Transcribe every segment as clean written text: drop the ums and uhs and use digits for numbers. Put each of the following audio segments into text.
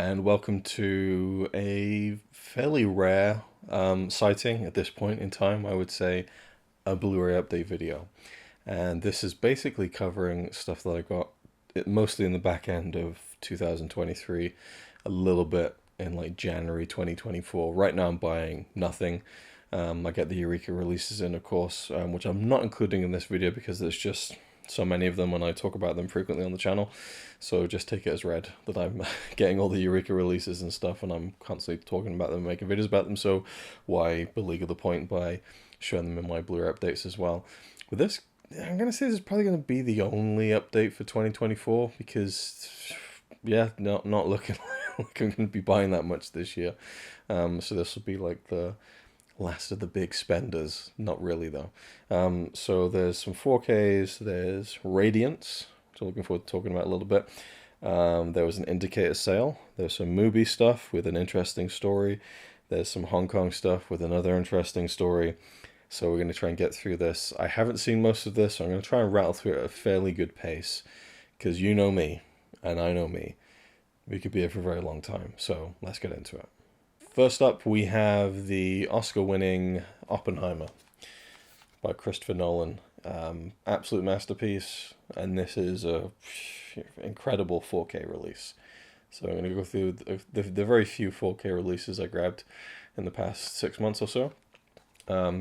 and welcome to a fairly rare sighting at this point in time, I would say, a Blu-ray update video. And this is basically covering stuff that I got mostly in the back end of 2023, a little bit in like January 2024. Right now I'm buying nothing. I get the Eureka releases in, of course, which I'm not including in this video because there's just so many of them and I talk about them frequently on the channel. So just take it as read that I'm getting all the Eureka releases and stuff and I'm constantly talking about them, making videos about them. So why beleaguer the point by showing them in my Blu-ray updates as well. With this, I'm going to say this is probably going to be the only update for 2024 because, yeah, not looking like I'm going to be buying that much this year. So this will be like the last of the big spenders. Not really, though. So there's some 4Ks, there's Radiance, which I'm looking forward to talking about a little bit. There was an indicator sale. There's some movie stuff with an interesting story. There's some Hong Kong stuff with another interesting story. So we're going to try and get through this. I haven't seen most of this, so I'm going to try and rattle through it at a fairly good pace. Because you know me, and I know me. We could be here for a very long time, so let's get into it. First up, we have the Oscar-winning Oppenheimer by Christopher Nolan. Absolute masterpiece, and this is a incredible 4K release. So I'm going to go through the very few 4K releases I grabbed in the past 6 months or so.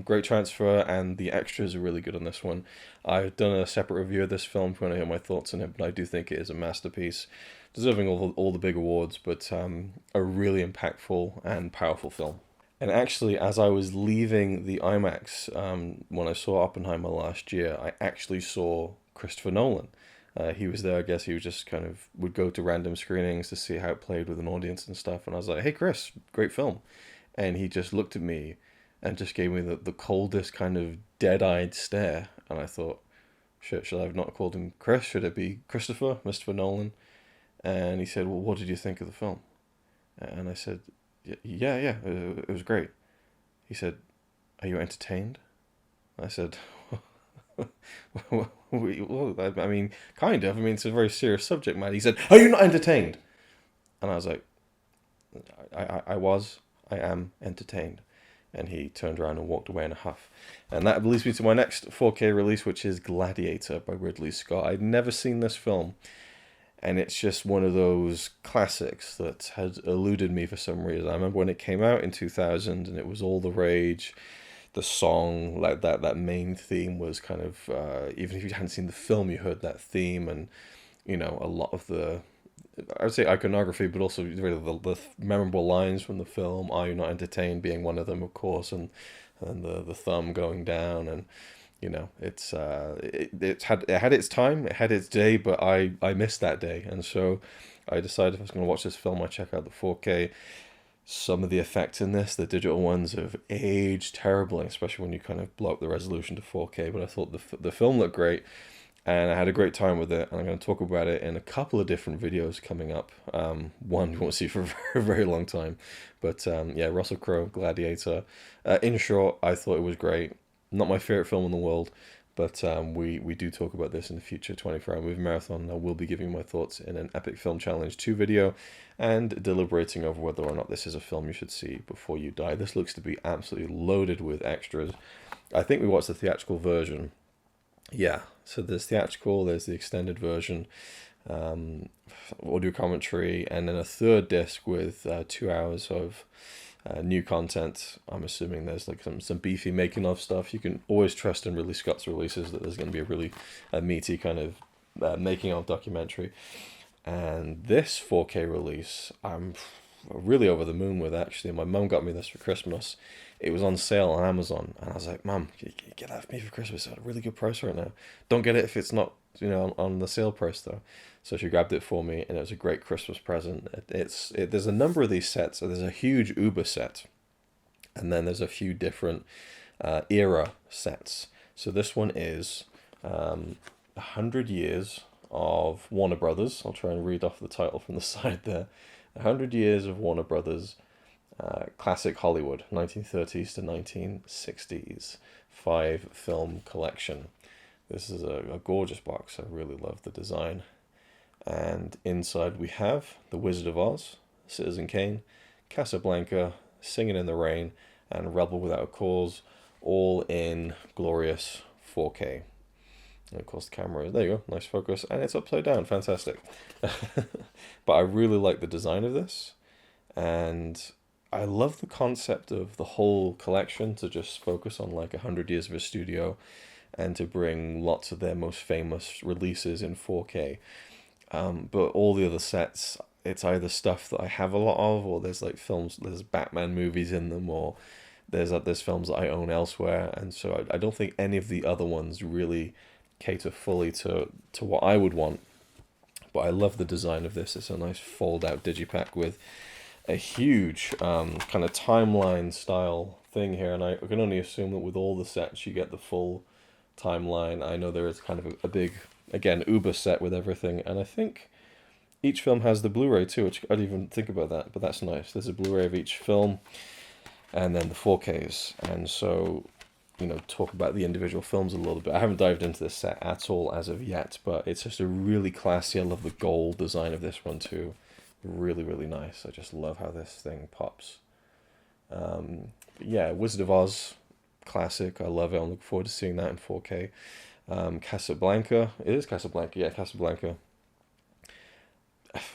Great transfer, and the extras are really good on this one. I've done a separate review of this film if you want to hear my thoughts on it, but I do think it is a masterpiece, deserving all the big awards, but a really impactful and powerful film. And actually, as I was leaving the IMAX, when I saw Oppenheimer last year, I actually saw Christopher Nolan. He was there. I guess he was just would go to random screenings to see how it played with an audience and stuff. And I was like, "Hey, Chris, great film," and he just looked at me and just gave me the coldest kind of dead-eyed stare. And I thought, shit, should I have not called him Chris? Should it be Christopher Nolan? And he said, well, what did you think of the film? And I said, yeah, it was great. He said, are you entertained? I said, well, I mean, kind of. I mean, it's a very serious subject matter. He said, are you not entertained? And I was like, I am entertained. And he turned around and walked away in a huff. And that leads me to my next 4K release, which is Gladiator by Ridley Scott. I'd never seen this film, and it's just one of those classics that had eluded me for some reason. I remember when it came out in 2000, and it was all the rage. The song, like that main theme was kind of, even if you hadn't seen the film, you heard that theme, and, you know, a lot of the, I would say iconography, but also the memorable lines from the film. Are you not entertained? Being one of them, of course, and the thumb going down, and you know it had its time, it had its day, but I missed that day, and so I decided if I was going to watch this film, I'd check out the 4K. Some of the effects in this, the digital ones, have aged terribly, especially when you kind of blow up the resolution to 4K. But I thought the film looked great. And I had a great time with it, and I'm going to talk about it in a couple of different videos coming up. One you won't see for a very, very long time. But yeah, Russell Crowe, Gladiator. In short, I thought it was great. Not my favorite film in the world, but we do talk about this in the future 24-hour movie marathon. I will be giving my thoughts in an Epic Film Challenge 2 video and deliberating over whether or not this is a film you should see before you die. This looks to be absolutely loaded with extras. I think we watched the theatrical version. Yeah, so there's theatrical, there's the extended version, audio commentary, and then a third disc with 2 hours of new content. I'm assuming there's like some beefy making of stuff. You can always trust in Ridley Scott's releases that there's going to be a really meaty kind of making of documentary. And this 4K release, I'm really over the moon with, actually. My mum got me this for Christmas. It was on sale on Amazon, and I was like, Mum, can you get that for me for Christmas at a really good price right now? Don't get it if it's not, you know, on the sale price, though. So she grabbed it for me, and it was a great Christmas present. There's a number of these sets. So there's a huge Uber set, and then there's a few different era sets. So this one is 100 Years of Warner Brothers. I'll try and read off the title from the side there. 100 Years of Warner Brothers. Classic Hollywood, 1930s to 1960s, 5-film collection. This is a gorgeous box. I really love the design. And inside we have The Wizard of Oz, Citizen Kane, Casablanca, Singing in the Rain, and Rebel Without a Cause, all in glorious 4K. And of course the camera, there you go, nice focus, and it's upside down, fantastic. But I really like the design of this, and I love the concept of the whole collection to just focus on like 100 years of a studio and to bring lots of their most famous releases in 4K. But all the other sets, it's either stuff that I have a lot of, or there's like films, there's Batman movies in them, or there's films that I own elsewhere, and so I don't think any of the other ones really cater fully to what I would want. But I love the design of this. It's a nice fold out digipack with a huge kind of timeline style thing here, and I can only assume that with all the sets you get the full timeline. I know there is kind of a big, again, Uber set with everything, and I think each film has the Blu-ray too, which I didn't even think about that, but that's nice. There's a Blu-ray of each film, and then the 4Ks, and so, you know, talk about the individual films a little bit. I haven't dived into this set at all as of yet, but it's just a really classy. I love the gold design of this one too. Really, really nice. I just love how this thing pops. Yeah, Wizard of Oz, classic. I love it. I'm looking forward to seeing that in 4K. Casablanca. It is Casablanca. Yeah, Casablanca.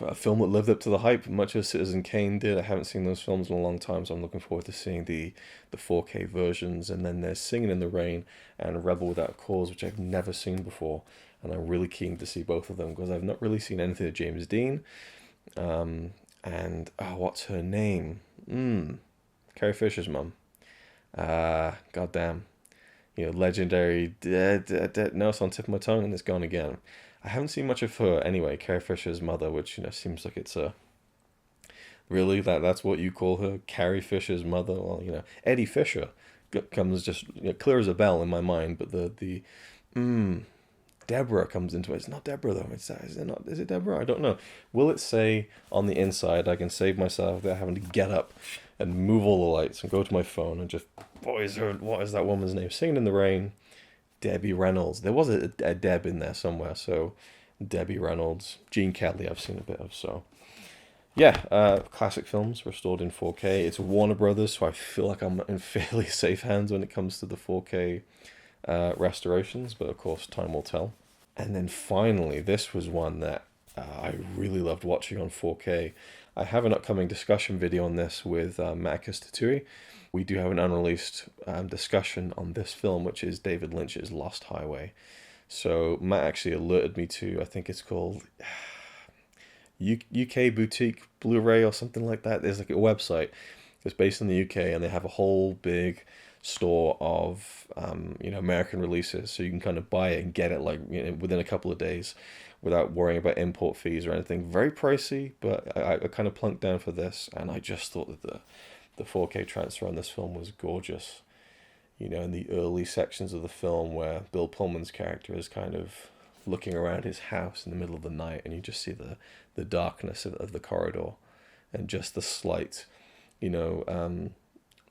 A film that lived up to the hype, much as Citizen Kane did. I haven't seen those films in a long time, so I'm looking forward to seeing the 4K versions. And then there's Singing in the Rain and Rebel Without a Cause, which I've never seen before, and I'm really keen to see both of them because I've not really seen anything of James Dean. And what's her name? Carrie Fisher's mum. Goddamn. You know, legendary. No, it's on the tip of my tongue and it's gone again. I haven't seen much of her anyway. Carrie Fisher's mother, which, you know, seems like it's a really that's what you call her, Carrie Fisher's mother. Well, you know, Eddie Fisher comes just, you know, clear as a bell in my mind, but the Deborah comes into it. It's not Deborah though. Is it not? Is it Deborah? I don't know. Will it say on the inside? I can save myself without having to get up and move all the lights and go to my phone and just, what is that woman's name? Singing in the Rain, Debbie Reynolds. There was a Deb in there somewhere. So Debbie Reynolds, Gene Kelly. I've seen a bit of. So yeah, classic films restored in 4K. It's Warner Brothers, so I feel like I'm in fairly safe hands when it comes to the 4K restorations, but of course time will tell. And then finally, this was one that I really loved watching on 4K. I have an upcoming discussion video on this with Matt Tatui. We do have an unreleased discussion on this film, which is David Lynch's Lost Highway. So Matt actually alerted me to, I think it's called UK Boutique Blu-ray or something like that. There's like a website that's based in the UK, and they have a whole big store of American releases, so you can kind of buy it and get it like, you know, within a couple of days without worrying about import fees or anything. Very pricey, but I kind of plunked down for this, and I just thought that the 4K transfer on this film was gorgeous. You know, in the early sections of the film where Bill Pullman's character is kind of looking around his house in the middle of the night, and you just see the darkness of the corridor and just the slight, you know,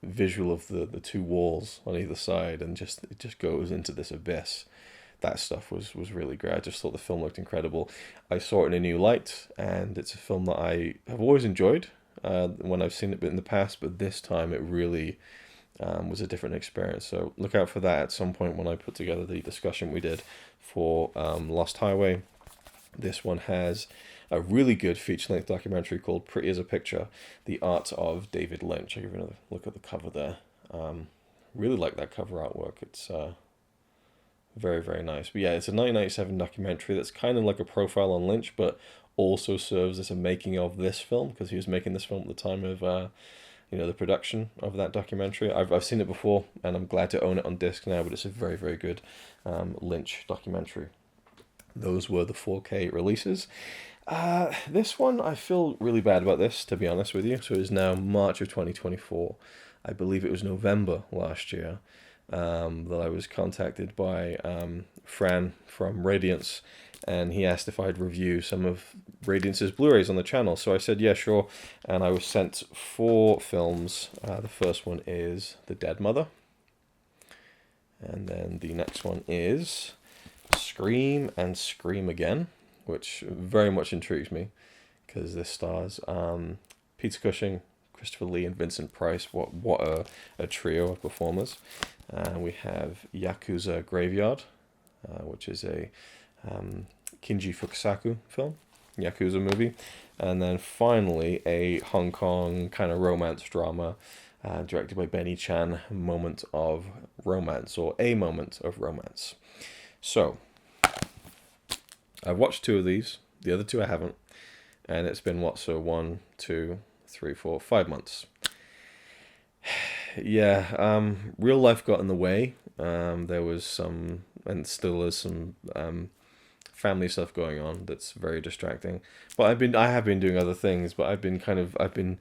visual of the two walls on either side, and it just goes into this abyss. That stuff was really great. I just thought the film looked incredible. I saw it in a new light, and it's a film that I have always enjoyed when I've seen it in the past, but this time it really was a different experience. So look out for that at some point when I put together the discussion we did for Lost Highway. This one has a really good feature-length documentary called Pretty as a Picture, The Art of David Lynch. I'll give you another look at the cover there. Really like that cover artwork. It's very, very nice. But yeah, it's a 1997 documentary that's kind of like a profile on Lynch, but also serves as a making of this film, because he was making this film at the time of the production of that documentary. I've seen it before, and I'm glad to own it on disc now, but it's a very, very good Lynch documentary. Those were the 4K releases. This one, I feel really bad about this, to be honest with you. So it is now March of 2024. I believe it was November last year that I was contacted by Fran from Radiance, and he asked if I'd review some of Radiance's Blu-rays on the channel. So I said, yeah, sure. And I was sent 4 films. The first one is The Dead Mother. And then the next one is Scream and Scream Again, which very much intrigues me because this stars Peter Cushing, Christopher Lee, and Vincent Price. What a trio of performers. We have Yakuza Graveyard, which is a Kinji Fukasaku film, Yakuza movie. And then finally, a Hong Kong kind of romance drama directed by Benny Chan, Moment of Romance, or A Moment of Romance. So, I've watched 2 of these. The other 2 I haven't. And it's been, 1, 2, 3, 4, 5 months. Yeah, real life got in the way. There was some, and still is some, family stuff going on that's very distracting. But I have been doing other things, but I've been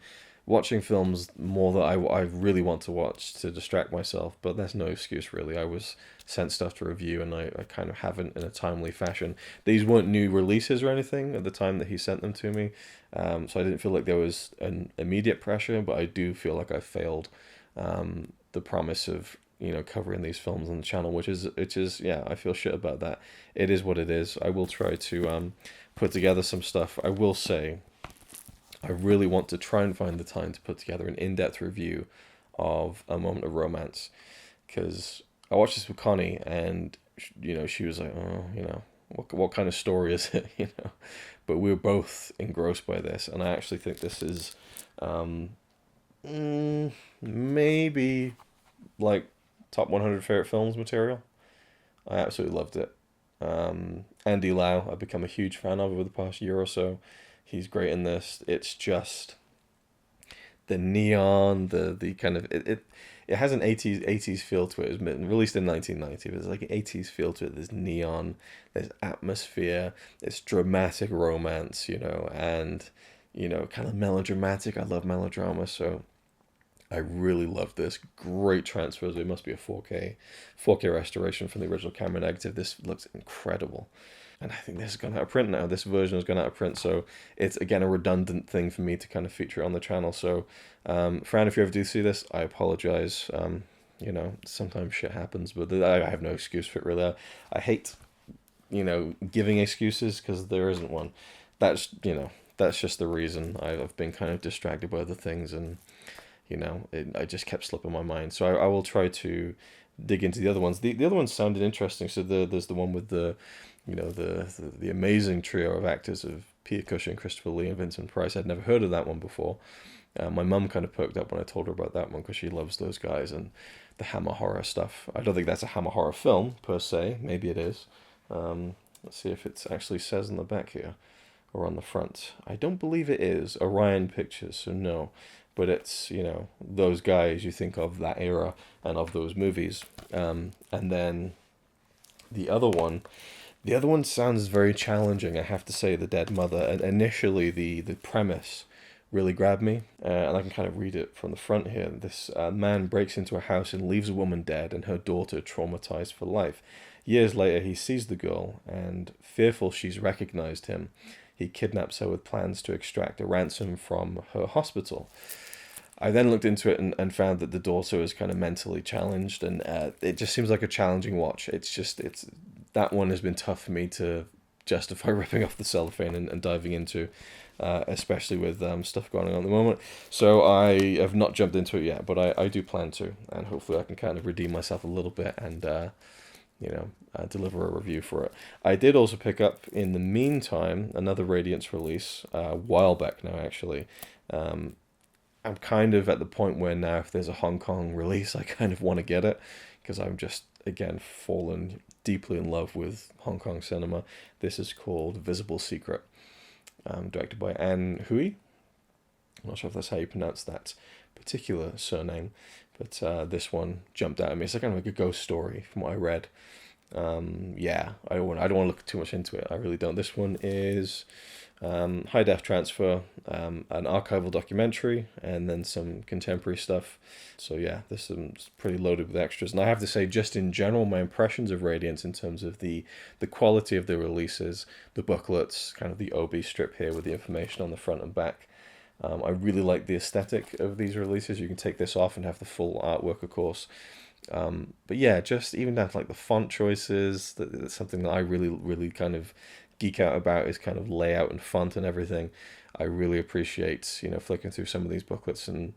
watching films more that I really want to watch to distract myself. But there's no excuse really. I was sent stuff to review, and I kind of haven't in a timely fashion. These weren't new releases or anything at the time that he sent them to me, so I didn't feel like there was an immediate pressure. But I do feel like I failed the promise of covering these films on the channel, which is yeah, I feel shit about that. It is what it is. I will try to put together some stuff. I will say I really want to try and find the time to put together an in-depth review of A Moment of Romance, because I watched this with Connie, and she was like, oh, what kind of story is it, but we were both engrossed by this, and I actually think this is maybe like top 100 favorite films material. I absolutely loved it. Andy Lau, I've become a huge fan of over the past year or so. He's great in this. It's just the neon, the kind of it has an 80s feel to it. It was released in 1990, but there's like an 80s feel to it. There's neon, there's atmosphere, it's dramatic romance, and kind of melodramatic. I love melodrama, so I really love this. Great transfers. It must be a 4K restoration from the original camera negative. This looks incredible. And I think this has gone out of print now. This version has gone out of print, so it's, again, a redundant thing for me to kind of feature on the channel. So, Fran, if you ever do see this, I apologize. Sometimes shit happens, but I have no excuse for it, really. I hate, giving excuses, because there isn't one. That's just the reason. I've been kind of distracted by other things, and I just kept slipping my mind. So I will try to dig into the other ones. The other ones sounded interesting. So there's the one with the amazing trio of actors of Peter Cushing, Christopher Lee, and Vincent Price. I'd never heard of that one before. My mum kind of perked up when I told her about that one, because she loves those guys and the Hammer horror stuff. I don't think that's a Hammer horror film per se. Maybe it is. Let's see if it actually says on the back here or on the front. I don't believe it is Orion Pictures, so no. But it's, those guys you think of, that era and of those movies. And then the other one sounds very challenging, I have to say, The Dead Mother. And initially, the premise really grabbed me. And I can kind of read it from the front here. This man breaks into a house and leaves a woman dead and her daughter traumatized for life. Years later, he sees the girl, and fearful she's recognized him, he kidnaps her with plans to extract a ransom from her hospital. I then looked into it and found that the daughter is kind of mentally challenged, and it just seems like a challenging watch. It's that one has been tough for me to justify ripping off the cellophane and diving into, especially with stuff going on at the moment. So I have not jumped into it yet, but I do plan to, and hopefully I can kind of redeem myself a little bit and deliver a review for it. I did also pick up, in the meantime, another Radiance release, a while back now, actually. I'm kind of at the point where now, if there's a Hong Kong release, I kind of want to get it, because I'm just, again, fallen deeply in love with Hong Kong cinema. This is called Visible Secret, directed by Anne Hui. I'm not sure if that's how you pronounce that particular surname, but this one jumped out at me. It's like kind of like a ghost story from what I read. Yeah, I don't want to look too much into it. I really don't. This one is high def transfer, an archival documentary, and then some contemporary stuff. So yeah, this is pretty loaded with extras. And I have to say, just in general, my impressions of Radiance in terms of the quality of the releases, the booklets, kind of the OB strip here with the information on the front and back. I really like the aesthetic of these releases. You can take this off and have the full artwork, of course. But yeah, just even down to like the font choices, that's something that I really, really kind of geek out about is kind of layout and font and everything. I really appreciate, flicking through some of these booklets and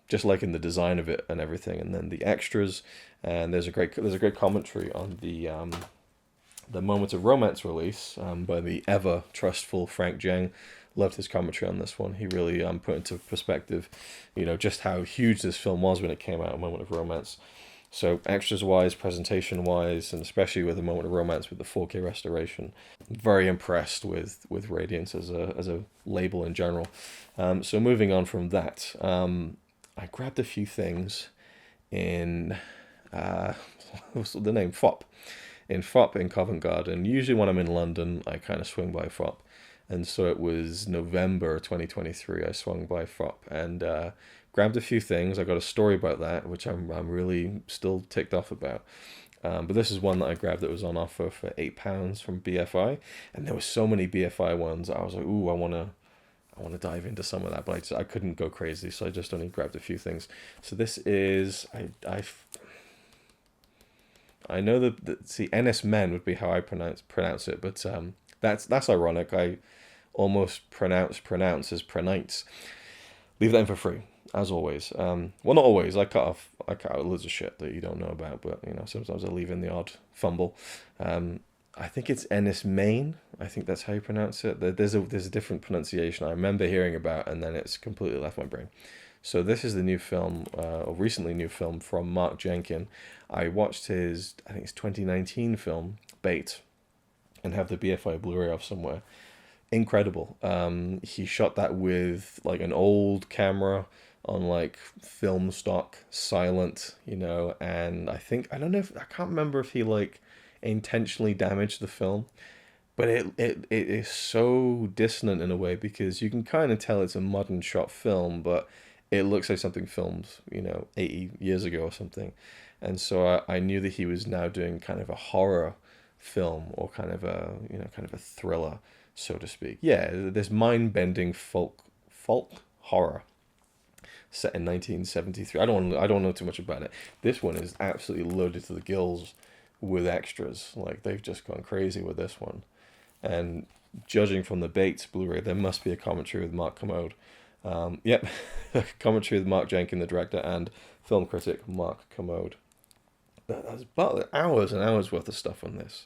just liking the design of it and everything, and then the extras. And there's a great commentary on the Moments of Romance release by the ever trustful Frank Jang. Loved his commentary on this one. He really put into perspective, just how huge this film was when it came out, A Moment of Romance. So extras wise, presentation wise, and especially with A Moment of Romance with the 4K restoration, very impressed with Radiance as a label in general. So moving on from that, I grabbed a few things in what's the name, FOP. In FOP in Covent Garden. Usually when I'm in London, I kind of swing by FOP. And so it was November 2023, I swung by FOP and grabbed a few things. I got a story about that, which I'm really still ticked off about. But this is one that I grabbed that was on offer for £8 from BFI. And there were so many BFI ones. I was like, ooh, I want to dive into some of that, but I couldn't go crazy, so I just only grabbed a few things. So this is, I know that see, NS Men would be how I pronounce it, but that's ironic. I almost pronounce as pronounce. Leave that in for free, as always. Well, not always. I cut out loads of shit that you don't know about, but sometimes I leave in the odd fumble. I think it's Ennis Main. I think that's how you pronounce it. There's a different pronunciation I remember hearing about, and then it's completely left my brain. So this is the new film, or recently new film from Mark Jenkin. I watched his, I think it's 2019 film, Bait, and have the BFI Blu-ray off somewhere. Incredible. He shot that with like an old camera on like film stock, silent, and I don't know if, I can't remember if he like intentionally damaged the film, but it is so dissonant in a way because you can kind of tell it's a modern shot film, but it looks like something filmed 80 years ago or something. And so I knew that he was now doing kind of a horror film, or kind of a thriller, so to speak. Yeah, this mind-bending folk horror set in 1973. I don't know too much about it. This one is absolutely loaded to the gills with extras. Like, they've just gone crazy with this one. And judging from the Bates Blu-ray, there must be a commentary with Mark Commode. Yep, commentary with Mark Jenkin, the director, and film critic Mark Commode. That's about hours and hours worth of stuff on this.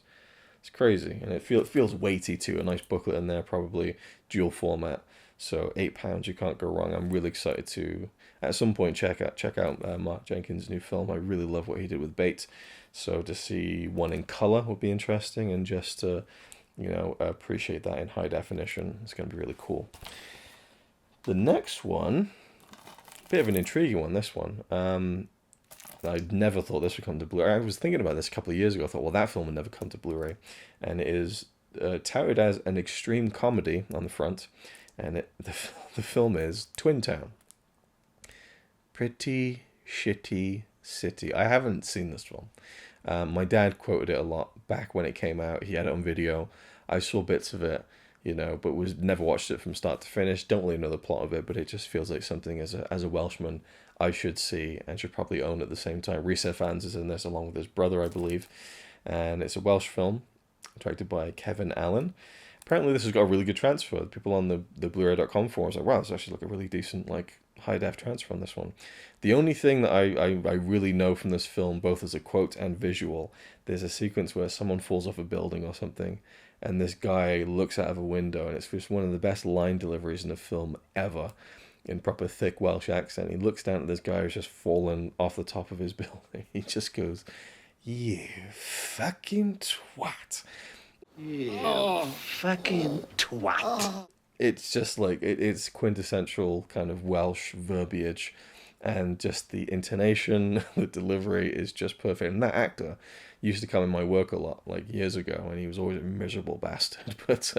It's crazy, and it feels weighty too. A nice booklet in there, probably dual format. So £8, you can't go wrong. I'm really excited to at some point check out Mark Jenkins' new film. I really love what he did with Bait. So to see one in color would be interesting, and just to appreciate that in high definition, it's going to be really cool. The next one, a bit of an intriguing one, this one. I never thought this would come to Blu-ray. I was thinking about this a couple of years ago. I thought, well, that film would never come to Blu-ray. And it is touted as an extreme comedy on the front. And the film is Twin Town. Pretty shitty city. I haven't seen this film. My dad quoted it a lot back when it came out. He had it on video. I saw bits of it. But never watched it from start to finish. Don't really know the plot of it, but it just feels like something as a Welshman I should see and should probably own at the same time. Rhys Ifans is in this along with his brother, I believe, and it's a Welsh film directed by Kevin Allen. Apparently, this has got a really good transfer. People on the Blu-ray.com forums are like, wow, this actually like a really decent high def transfer on this one. The only thing that I really know from this film, both as a quote and visual, there's a sequence where someone falls off a building or something, and this guy looks out of a window, and it's just one of the best line deliveries in a film ever, in proper thick Welsh accent. He looks down at this guy who's just fallen off the top of his building. He just goes, "You fucking twat." You fucking twat. It's just like, it's quintessential kind of Welsh verbiage, and just the intonation, the delivery is just perfect. And that actor used to come in my work a lot, like years ago, and he was always a miserable bastard. But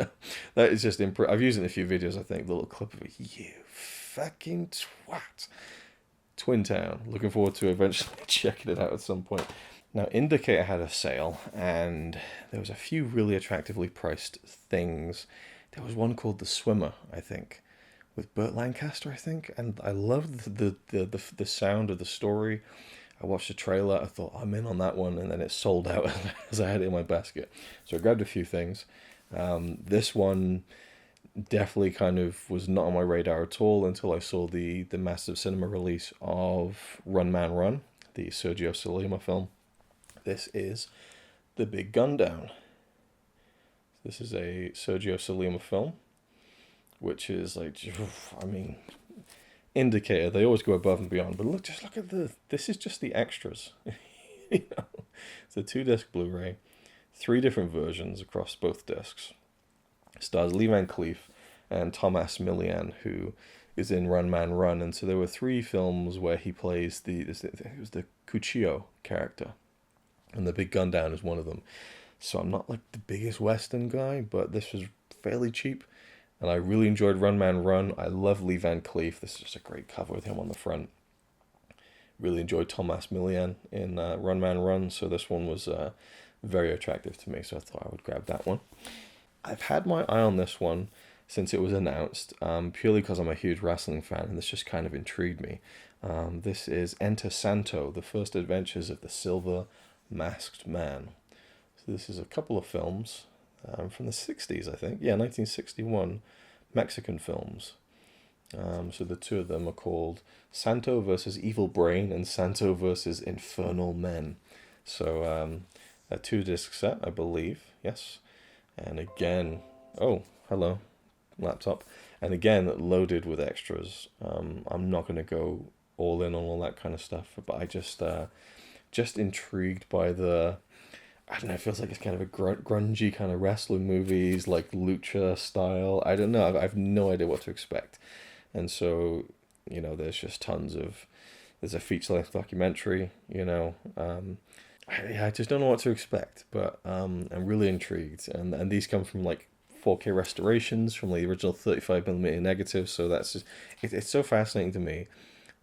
that is just I've used it in a few videos, I think, the little clip of it. You fucking twat. Twin Town. Looking forward to eventually checking it out at some point. Now, Indicator had a sale, and there was a few really attractively priced things. There was one called The Swimmer, I think, with Burt Lancaster, I think, and I loved the sound of the story. I watched the trailer, I thought, I'm in on that one, and then it sold out as I had it in my basket. So I grabbed a few things. This one definitely kind of was not on my radar at all until I saw the massive cinema release of Run Man Run, the Sergio Solima film. This is The Big Gun Down. This is a Sergio Solima film, which is like, I mean, indicator. They always go above and beyond. But look, just look at this is just the extras. You know, it's a 2-disc Blu-ray, 3 different versions across both discs. It stars Lee Van Cleef and Thomas Millian, who is in Run Man Run. And so there were 3 films where he plays it was the Cuchillo character, and The Big Gun Down is one of them. So I'm not like the biggest Western guy, but this was fairly cheap, and I really enjoyed Run Man Run. I love Lee Van Cleef. This is just a great cover with him on the front. Really enjoyed Thomas Millian in Run Man Run, so this one was very attractive to me, so I thought I would grab that one. I've had my eye on this one since it was announced, purely because I'm a huge wrestling fan, and this just kind of intrigued me. This is Enter Santo, the first adventures of the Silver Masked Man. So this is a couple of films from the 60s, I think. Yeah, 1961 Mexican films. So the 2 of them are called Santo versus Evil Brain and Santo versus Infernal Men. So a 2-disc set, I believe. Yes. And again, oh, hello, laptop. And again, loaded with extras. I'm not going to go all in on all that kind of stuff, but I just intrigued by I don't know, it feels like it's kind of a grungy kind of wrestling movies, like lucha style. I don't know. I have no idea what to expect. And so, you know, there's a feature-length documentary, you know. I just don't know what to expect, but I'm really intrigued. And these come from like 4K restorations from the original 35mm negatives, so that's just, it's so fascinating to me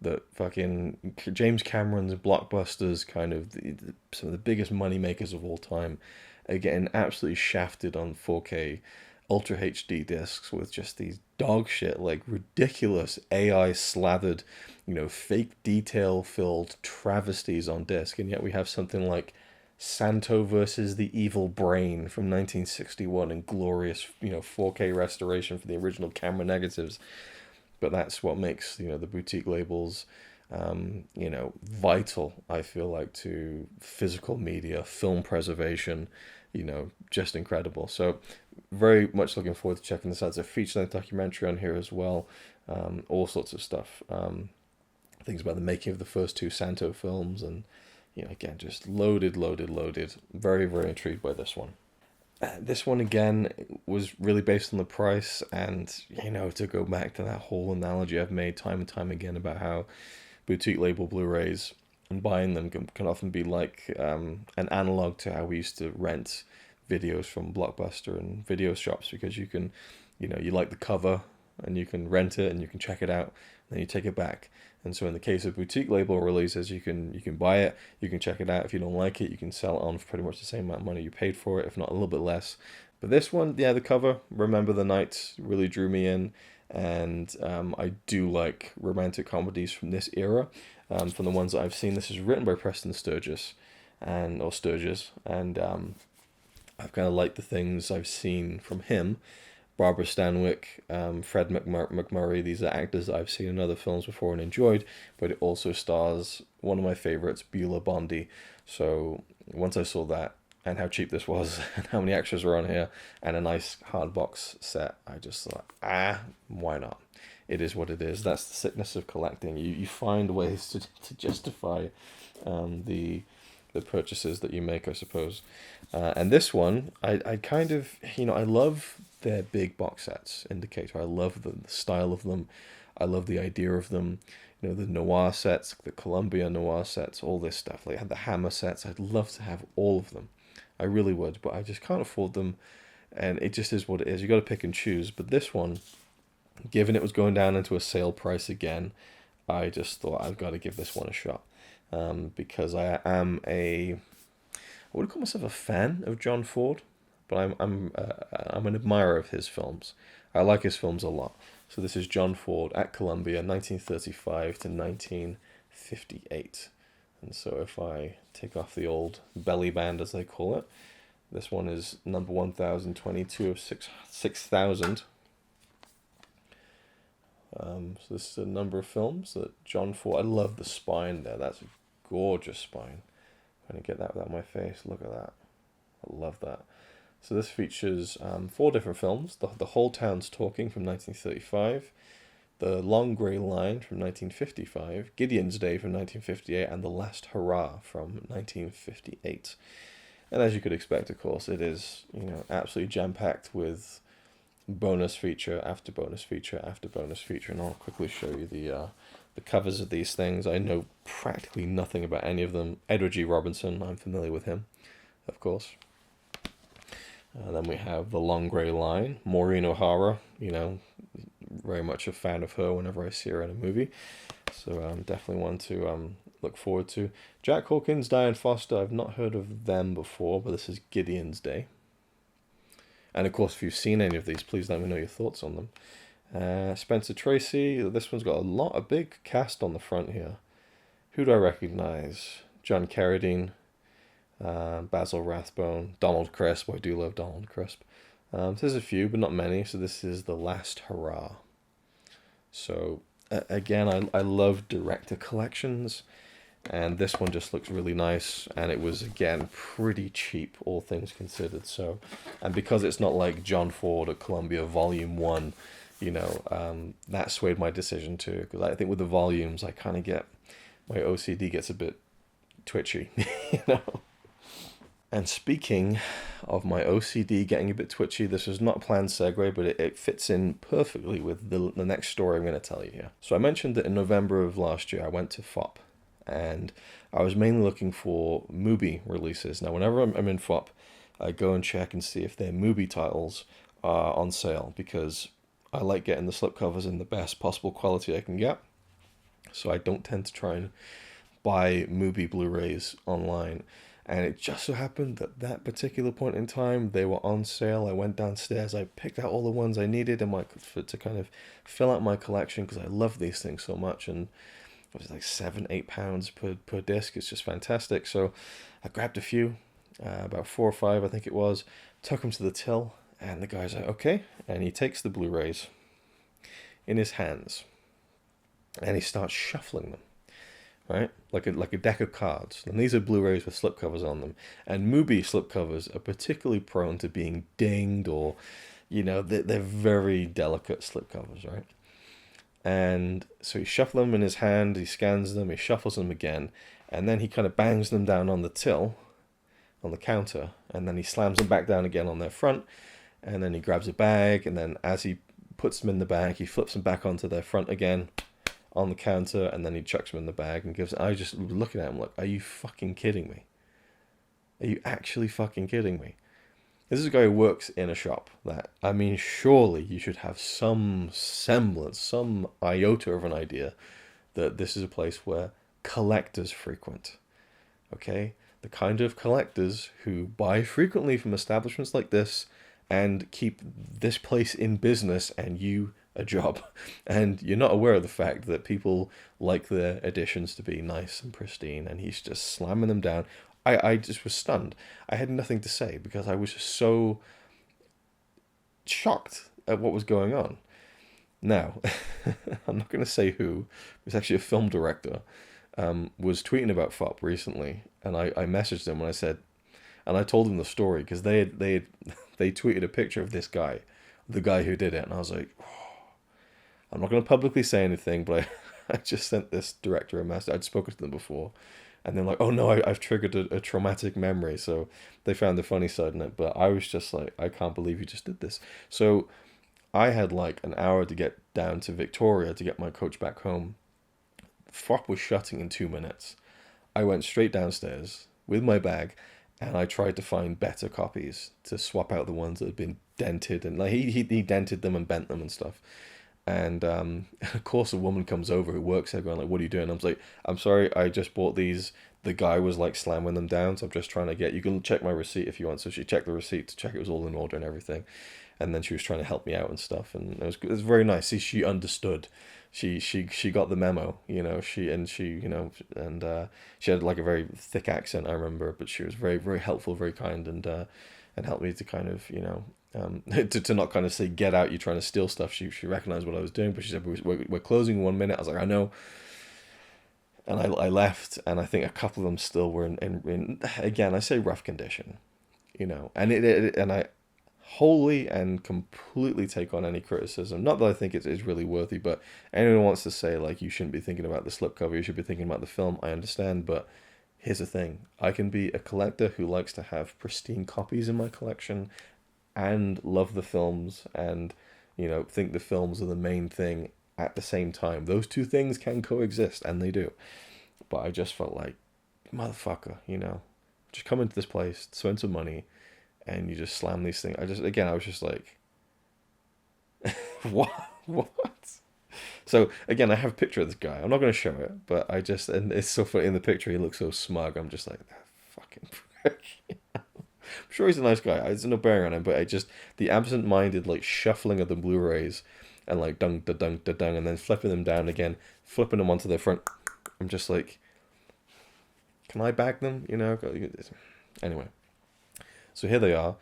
that fucking James Cameron's blockbusters, kind of some of the biggest money makers of all time, are getting absolutely shafted on 4K Ultra HD discs with just these dog shit, like ridiculous AI slathered, you know, fake detail filled travesties on disc, and yet we have something like Santo versus the Evil Brain from 1961 in glorious, you know, 4K restoration for the original camera negatives. But that's what makes, you know, the boutique labels, you know, vital, I feel like, to physical media, film preservation, you know, just incredible. So very much looking forward to checking this out. There's a feature-length documentary on here as well, all sorts of stuff. Things about the making of the first 2 Santo films, and, you know, again, just loaded. Very, very intrigued by this one. This one, again, was really based on the price, and, you know, to go back to that whole analogy I've made time and time again about how boutique label Blu-rays and buying them can often be like an analog to how we used to rent videos from Blockbuster and video shops, because you can, you know, you like the cover and you can rent it and you can check it out, and then you take it back. And so in the case of boutique label releases, you can buy it, you can check it out. If you don't like it, you can sell it on for pretty much the same amount of money you paid for it, if not a little bit less. But this one, yeah, the cover, Remember the Night, really drew me in. And I do like romantic comedies from this era. From the ones that I've seen, this is written by Preston Sturges, or Sturges, and I've kind of liked the things I've seen from him. Barbara Stanwyck, Fred McMurray, these are actors that I've seen in other films before and enjoyed, but it also stars one of my favorites, Beulah Bondi. So once I saw that, and how cheap this was, and how many extras were on here, and a nice hard box set, I just thought, why not? It is what it is. That's the sickness of collecting. You find ways to justify the purchases that you make, I suppose. And this one, I kind of, you know, I love their big box sets, Indicator. I love the style of them. I love the idea of them. You know, the noir sets, the Columbia noir sets, all this stuff. Like the Hammer sets. I'd love to have all of them. I really would, but I just can't afford them. And it just is what it is. You got to pick and choose. But this one, given it was going down into a sale price again, I just thought I've got to give this one a shot. Because I am I would call myself a fan of John Ford, but I'm an admirer of his films. I like his films a lot. So this is John Ford at Columbia, 1935 to 1958. And so if I take off the old belly band, as they call it, This one is number 1022 of 6,000. So this is a number of films that John Ford. I love the spine there. That's a gorgeous spine. I'm going to get that without my face. Look at that. I love that. So this features 4 different films. The Whole Town's Talking from 1935. The Long Grey Line from 1955. Gideon's Day from 1958. And The Last Hurrah from 1958. And as you could expect, of course, it is, you know, absolutely jam-packed with bonus feature after bonus feature after bonus feature. And I'll quickly show you the covers of these things. I know practically nothing about any of them. Edward G. Robinson, I'm familiar with him, of course. Then we have The Long Grey Line. Maureen O'Hara, you know, very much a fan of her whenever I see her in a movie. So definitely one to look forward to. Jack Hawkins, Diane Foster, I've not heard of them before, but this is Gideon's Day. And of course, if you've seen any of these, please let me know your thoughts on them. Spencer Tracy, this one's got a big cast on the front here. Who do I recognize? John Carradine, Basil Rathbone, Donald Crisp. I do love Donald Crisp. There's a few, but not many. So this is The Last Hurrah. So again, I love director collections, and this one just looks really nice, and it was again pretty cheap, all things considered. So, and because it's not like John Ford or Columbia Volume 1, you know, that swayed my decision too, because I think with the volumes I kind of get, my OCD gets a bit twitchy, you know. And speaking of my OCD getting a bit twitchy, this was not a planned segue, but it fits in perfectly with the next story I'm going to tell you here. So I mentioned that in November of last year, I went to FOP, and I was mainly looking for movie releases. Now, whenever I'm in FOP, I go and check and see if their movie titles are on sale, because I like getting the slipcovers in the best possible quality I can get. So I don't tend to try and buy movie Blu-rays online. And it just so happened that that particular point in time, they were on sale. I went downstairs, I picked out all the ones I needed to kind of fill out my collection, because I love these things so much. And it was like £7-8 per disc. It's just fantastic. So I grabbed a few, about 4 or 5, I think it was, took them to the till, and the guy's like, okay. And he takes the Blu-rays in his hands, and he starts shuffling them. Right, like a deck of cards, and these are Blu-rays with slipcovers on them. And movie slipcovers are particularly prone to being dinged, or, you know, they're very delicate slipcovers, right? And so he shuffles them in his hand, he scans them, he shuffles them again, and then he kind of bangs them down on the till, on the counter, and then he slams them back down again on their front, and then he grabs a bag, and then as he puts them in the bag, he flips them back onto their front again, on the counter, and then he chucks them in the bag and gives. I just looking at him like, are you fucking kidding me? Are you actually fucking kidding me? This is a guy who works in a shop that, I mean, surely you should have some semblance, some iota of an idea that this is a place where collectors frequent. Okay? The kind of collectors who buy frequently from establishments like this and keep this place in business and you a job, and you're not aware of the fact that people like their editions to be nice and pristine, and he's just slamming them down. I just was stunned. I had nothing to say, because I was just so shocked at what was going on. Now, I'm not going to say who. It was actually a film director, was tweeting about FOP recently, and I messaged him and I said, and I told him the story, because they tweeted a picture of this guy, the guy who did it, and I was like, I'm not going to publicly say anything, but I just sent this director a message. I'd spoken to them before, and they're like, oh no, I've triggered a traumatic memory. So they found the funny side in it, but I was just like, I can't believe you just did this. So I had like an hour to get down to Victoria to get my coach back home. FOP was shutting in 2 minutes. I went straight downstairs with my bag, and I tried to find better copies to swap out the ones that had been dented, and like he dented them and bent them and stuff. And of course, a woman comes over who works there, going like, "What are you doing?" I was like, "I'm sorry, I just bought these." The guy was like slamming them down, so I'm just trying to get. You can check my receipt if you want. So she checked the receipt to check it was all in order and everything, and then she was trying to help me out and stuff, and it was very nice. See, she understood. She got the memo, you know. She had like a very thick accent, I remember, but she was very, very helpful, very kind, and and helped me to kind of, you know, to not kind of say, get out, you're trying to steal stuff. She recognized what I was doing, but she said, we're closing in 1 minute. I was like, I know. And I left, and I think a couple of them still were in again, I say rough condition, you know, and and I wholly and completely take on any criticism. Not that I think it is really worthy, but anyone who wants to say, like, you shouldn't be thinking about the slipcover, you should be thinking about the film, I understand, but here's the thing. I can be a collector who likes to have pristine copies in my collection and love the films and, you know, think the films are the main thing at the same time. Those two things can coexist, and they do. But I just felt like, motherfucker, you know, just come into this place, spend some money, and you just slam these things. I was just like, what? What? So again, I have a picture of this guy. I'm not going to show it, but and it's so funny. In the picture, he looks so smug. I'm just like, that fucking prick. I'm sure he's a nice guy. There's no bearing on him, but the absent-minded, like, shuffling of the Blu-rays and, like, dung, da, dung, da, dung, and then flipping them down again, flipping them onto the front. I'm just like, can I bag them? You know? Anyway. So here they are.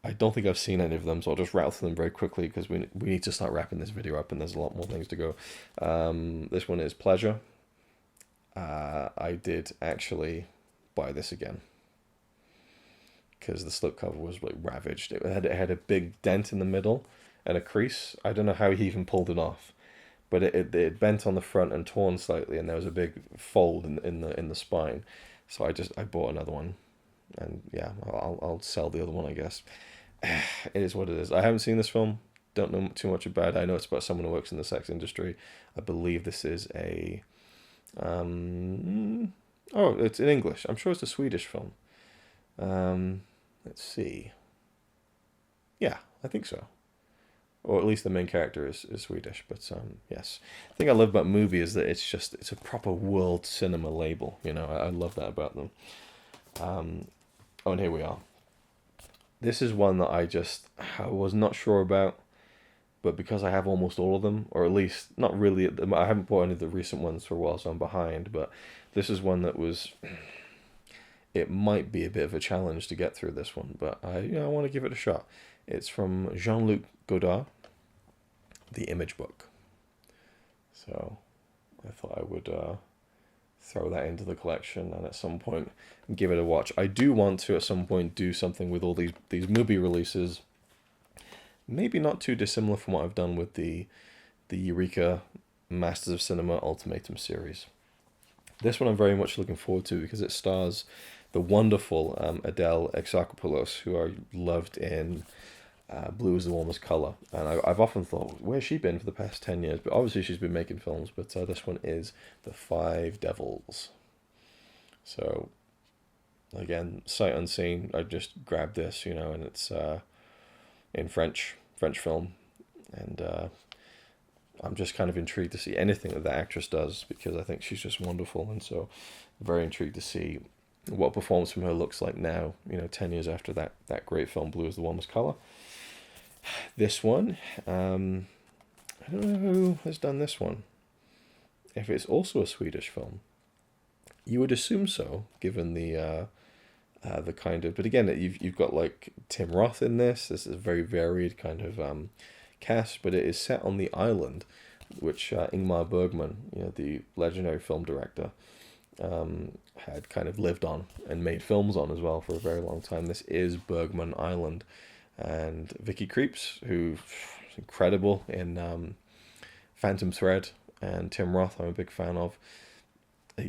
I don't think I've seen any of them, so I'll just rattle through them very quickly because we need to start wrapping this video up, and there's a lot more things to go. This one is Pleasure. I did actually buy this again because the slipcover was, like, ravaged. It had a big dent in the middle and a crease. I don't know how he even pulled it off, but it bent on the front and torn slightly, and there was a big fold in the spine. So I bought another one. And yeah, I'll sell the other one, I guess. It is what it is. I haven't seen this film. Don't know too much about it. I know it's about someone who works in the sex industry. I believe this is a... oh, it's in English. I'm sure it's a Swedish film. Let's see. Yeah, I think so. Or at least the main character is Swedish. But yes. The thing I love about movie is that it's a proper world cinema label. You know, I love that about them. Oh, and here we are. This is one that I was not sure about, but because I have almost all of them, or at least not really, I haven't bought any of the recent ones for a while, so I'm behind, but this is one that it might be a bit of a challenge to get through this one, but I want to give it a shot. It's from Jean-Luc Godard, The Image Book. So I thought I would throw that into the collection and at some point give it a watch. I do want to at some point do something with all these movie releases, maybe not too dissimilar from what I've done with the Eureka Masters of Cinema Ultimatum series. This one I'm very much looking forward to because it stars the wonderful Adele Exarchopoulos, who I loved in Blue is the Warmest Color. And I've often thought, where's she been for the past 10 years? But obviously she's been making films, but this one is The Five Devils. So, again, sight unseen, I just grabbed this, and it's in French film. And I'm just kind of intrigued to see anything that the actress does because I think she's just wonderful. And so very intrigued to see what performance from her looks like now, 10 years after that great film, Blue is the Warmest Color. This one, I don't know who has done this one. If it's also a Swedish film, you would assume so, given the kind of. But again, you've got like Tim Roth in this. This is a very varied kind of cast, but it is set on the island, which Ingmar Bergman, the legendary film director, had kind of lived on and made films on as well for a very long time. This is Bergman Island. And Vicky Krieps, who's incredible in Phantom Thread, and Tim Roth, I'm a big fan of.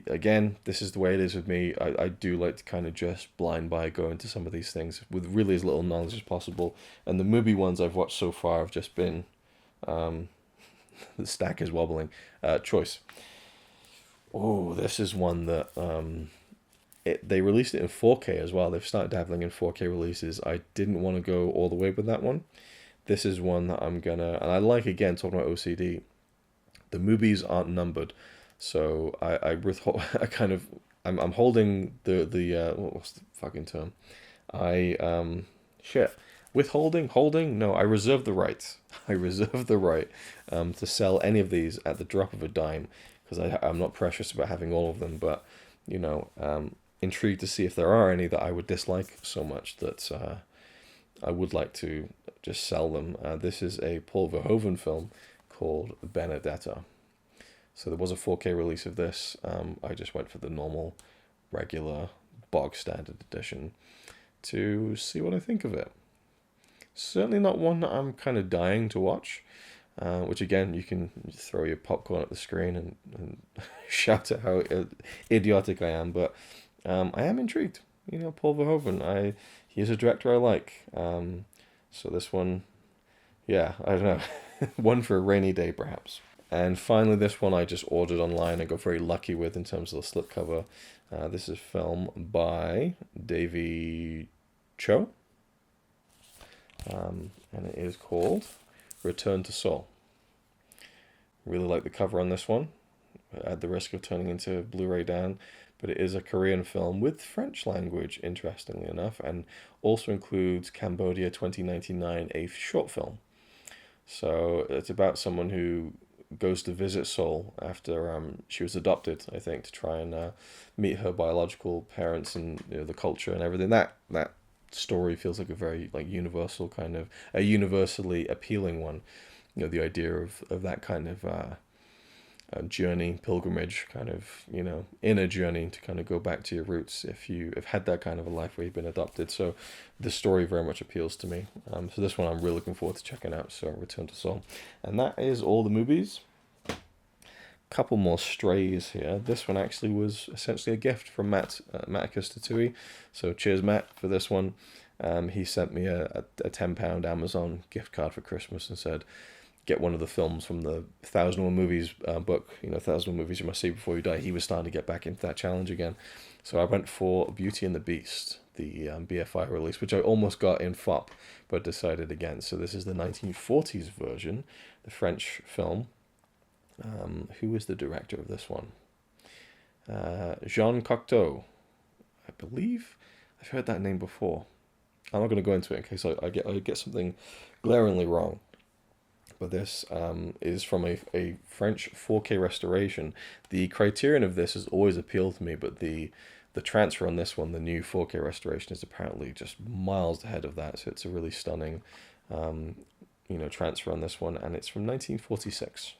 Again, this is the way it is with me. I do like to kind of just blind buy go into some of these things with really as little knowledge as possible. And the movie ones I've watched so far have just been, the stack is wobbling, choice. Oh, this is one that... they released it in 4K as well. They've started dabbling in 4K releases. I didn't want to go all the way with that one. This is one that I'm gonna, and I like, again, talking about OCD. The movies aren't numbered, so I'm holding the what's the fucking term? Holding. No, I reserve the right. I reserve the right to sell any of these at the drop of a dime because I'm not precious about having all of them, but intrigued to see if there are any that I would dislike so much that I would like to just sell them. This is a Paul Verhoeven film called Benedetta. So there was a 4K release of this. I just went for the normal, regular, bog standard edition to see what I think of it. Certainly not one that I'm kind of dying to watch. Which again, you can throw your popcorn at the screen and shout at how idiotic I am, but I am intrigued. You know, Paul Verhoeven, he's a director I like. So this one, yeah, I don't know, one for a rainy day perhaps. And finally, this one I just ordered online and got very lucky with in terms of the slipcover. This is a film by Davy Cho, and it is called Return to Seoul. Really like the cover on this one, at the risk of turning into Blu-ray down, but it is a Korean film with French language, interestingly enough, and also includes Cambodia 2099, a short film. So it's about someone who goes to visit Seoul after she was adopted, I think, to try and meet her biological parents and the culture and everything. That story feels like a very universal kind of a universally appealing one. The idea of that kind of journey, pilgrimage, kind of inner journey to kind of go back to your roots if you have had that kind of a life where you've been adopted. So the story very much appeals to me. So this one I'm really looking forward to checking out. So Return to Seoul, and that is all the movies. Couple more strays here. This one actually was essentially a gift from Matt Tatui. So cheers, Matt, for this one. He sent me a £10 Amazon gift card for Christmas and said, get one of the films from the 1001 Movies book, 1001 Movies You Must See Before You Die. He was starting to get back into that challenge again. So I went for Beauty and the Beast, the BFI release, which I almost got in FOP, but decided against. So this is the 1940s version, the French film. Who is the director of this one? Jean Cocteau, I believe. I've heard that name before. I'm not going to go into it in case I get something glaringly wrong. But this is from a French 4K restoration. The criterion of this has always appealed to me, but the transfer on this one, the new 4K restoration, is apparently just miles ahead of that. So it's a really stunning, transfer on this one, and it's from 1946.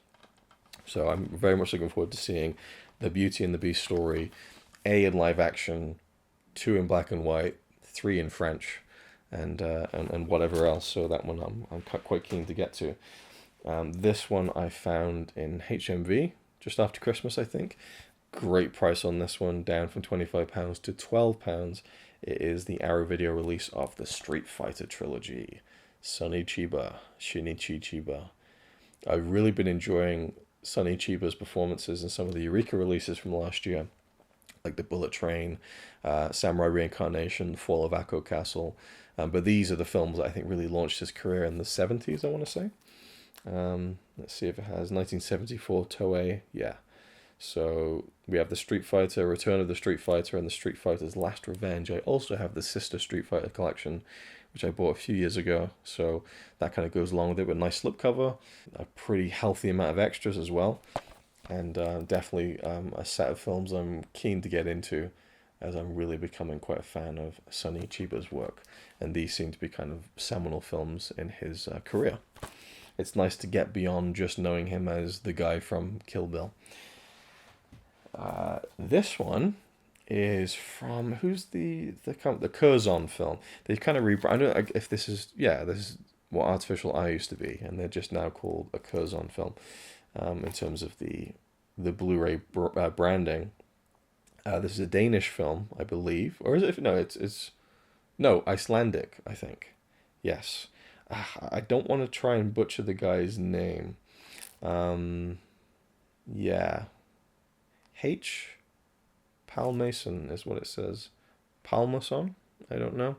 So I'm very much looking forward to seeing the Beauty and the Beast story, A in live action, 2 in black and white, 3 in French, and whatever else. So that one I'm quite keen to get to. This one I found in HMV just after Christmas, I think. Great price on this one, down from £25 to £12. It is the Arrow Video release of the Street Fighter trilogy, Sonny Chiba, Shinichi Chiba. I've really been enjoying Sonny Chiba's performances in some of the Eureka releases from last year, like the Bullet Train, Samurai Reincarnation, Fall of Akko Castle. But these are the films that I think really launched his career in the 70s, I want to say. Let's see if it has 1974 Toei. Yeah. So we have the Street Fighter, Return of the Street Fighter, and the Street Fighter's Last Revenge. I also have the Sister Street Fighter collection, which I bought a few years ago. So that kind of goes along with it, with a nice slipcover, a pretty healthy amount of extras as well, and definitely a set of films I'm keen to get into, as I'm really becoming quite a fan of Sonny Chiba's work, and these seem to be kind of seminal films in his career. It's nice to get beyond just knowing him as the guy from Kill Bill. This one is from, who's the Curzon film. They kind of I don't know if this is what Artificial Eye used to be, and they're just now called a Curzon film in terms of the Blu-ray branding. This is a Danish film, I believe, or is it? No, it's Icelandic, I think. Yes. I don't want to try and butcher the guy's name. Yeah. H. Palmason is what it says. Palmason? I don't know.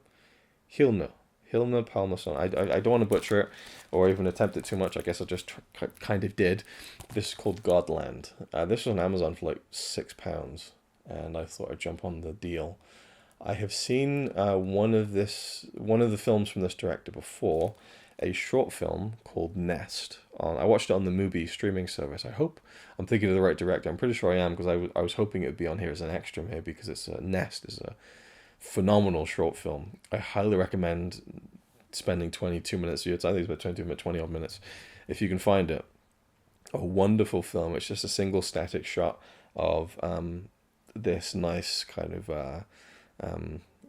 Hilna Palmason. I don't want to butcher it or even attempt it too much. I guess I just kind of did. This is called Godland. This was on Amazon for like £6, and I thought I'd jump on the deal. I have seen one of the films from this director before, a short film called Nest. I watched it on the Mubi streaming service. I hope I'm thinking of the right director. I'm pretty sure I am, because I was hoping it would be on here as an extra, maybe, because it's Nest is a phenomenal short film. I highly recommend spending 22 minutes of your time. I think it's about 20 odd minutes, if you can find it. A wonderful film. It's just a single static shot of this nice kind of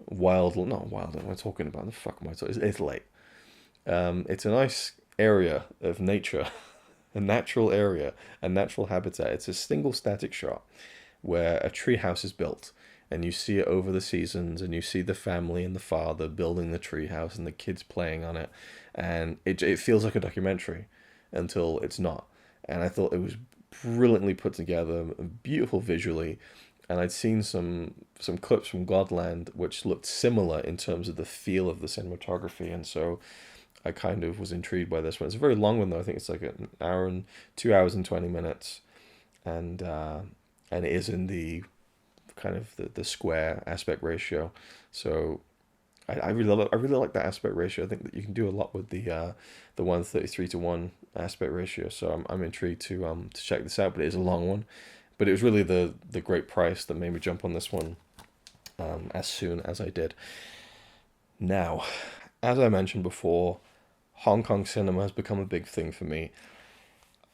wild, not wild, what am I talking about? The fuck am I talking? It's Italy. It's a nice area of nature, a natural area, a natural habitat. It's a single static shot where a tree house is built, and you see it over the seasons, and you see the family and the father building the tree house and the kids playing on it, and it feels like a documentary until it's not. And I thought it was brilliantly put together, beautiful visually, and I'd seen some clips from Godland which looked similar in terms of the feel of the cinematography, and so I kind of was intrigued by this one. It's a very long one though. I think it's like an hour and 2 hours and 20 minutes, and it is in the kind of the square aspect ratio. So I really like that aspect ratio. I think that you can do a lot with the 1:33 to 1 aspect ratio. So I'm intrigued to check this out. But it is a long one. But it was really the great price that made me jump on this one as soon as I did. Now, as I mentioned before, Hong Kong cinema has become a big thing for me.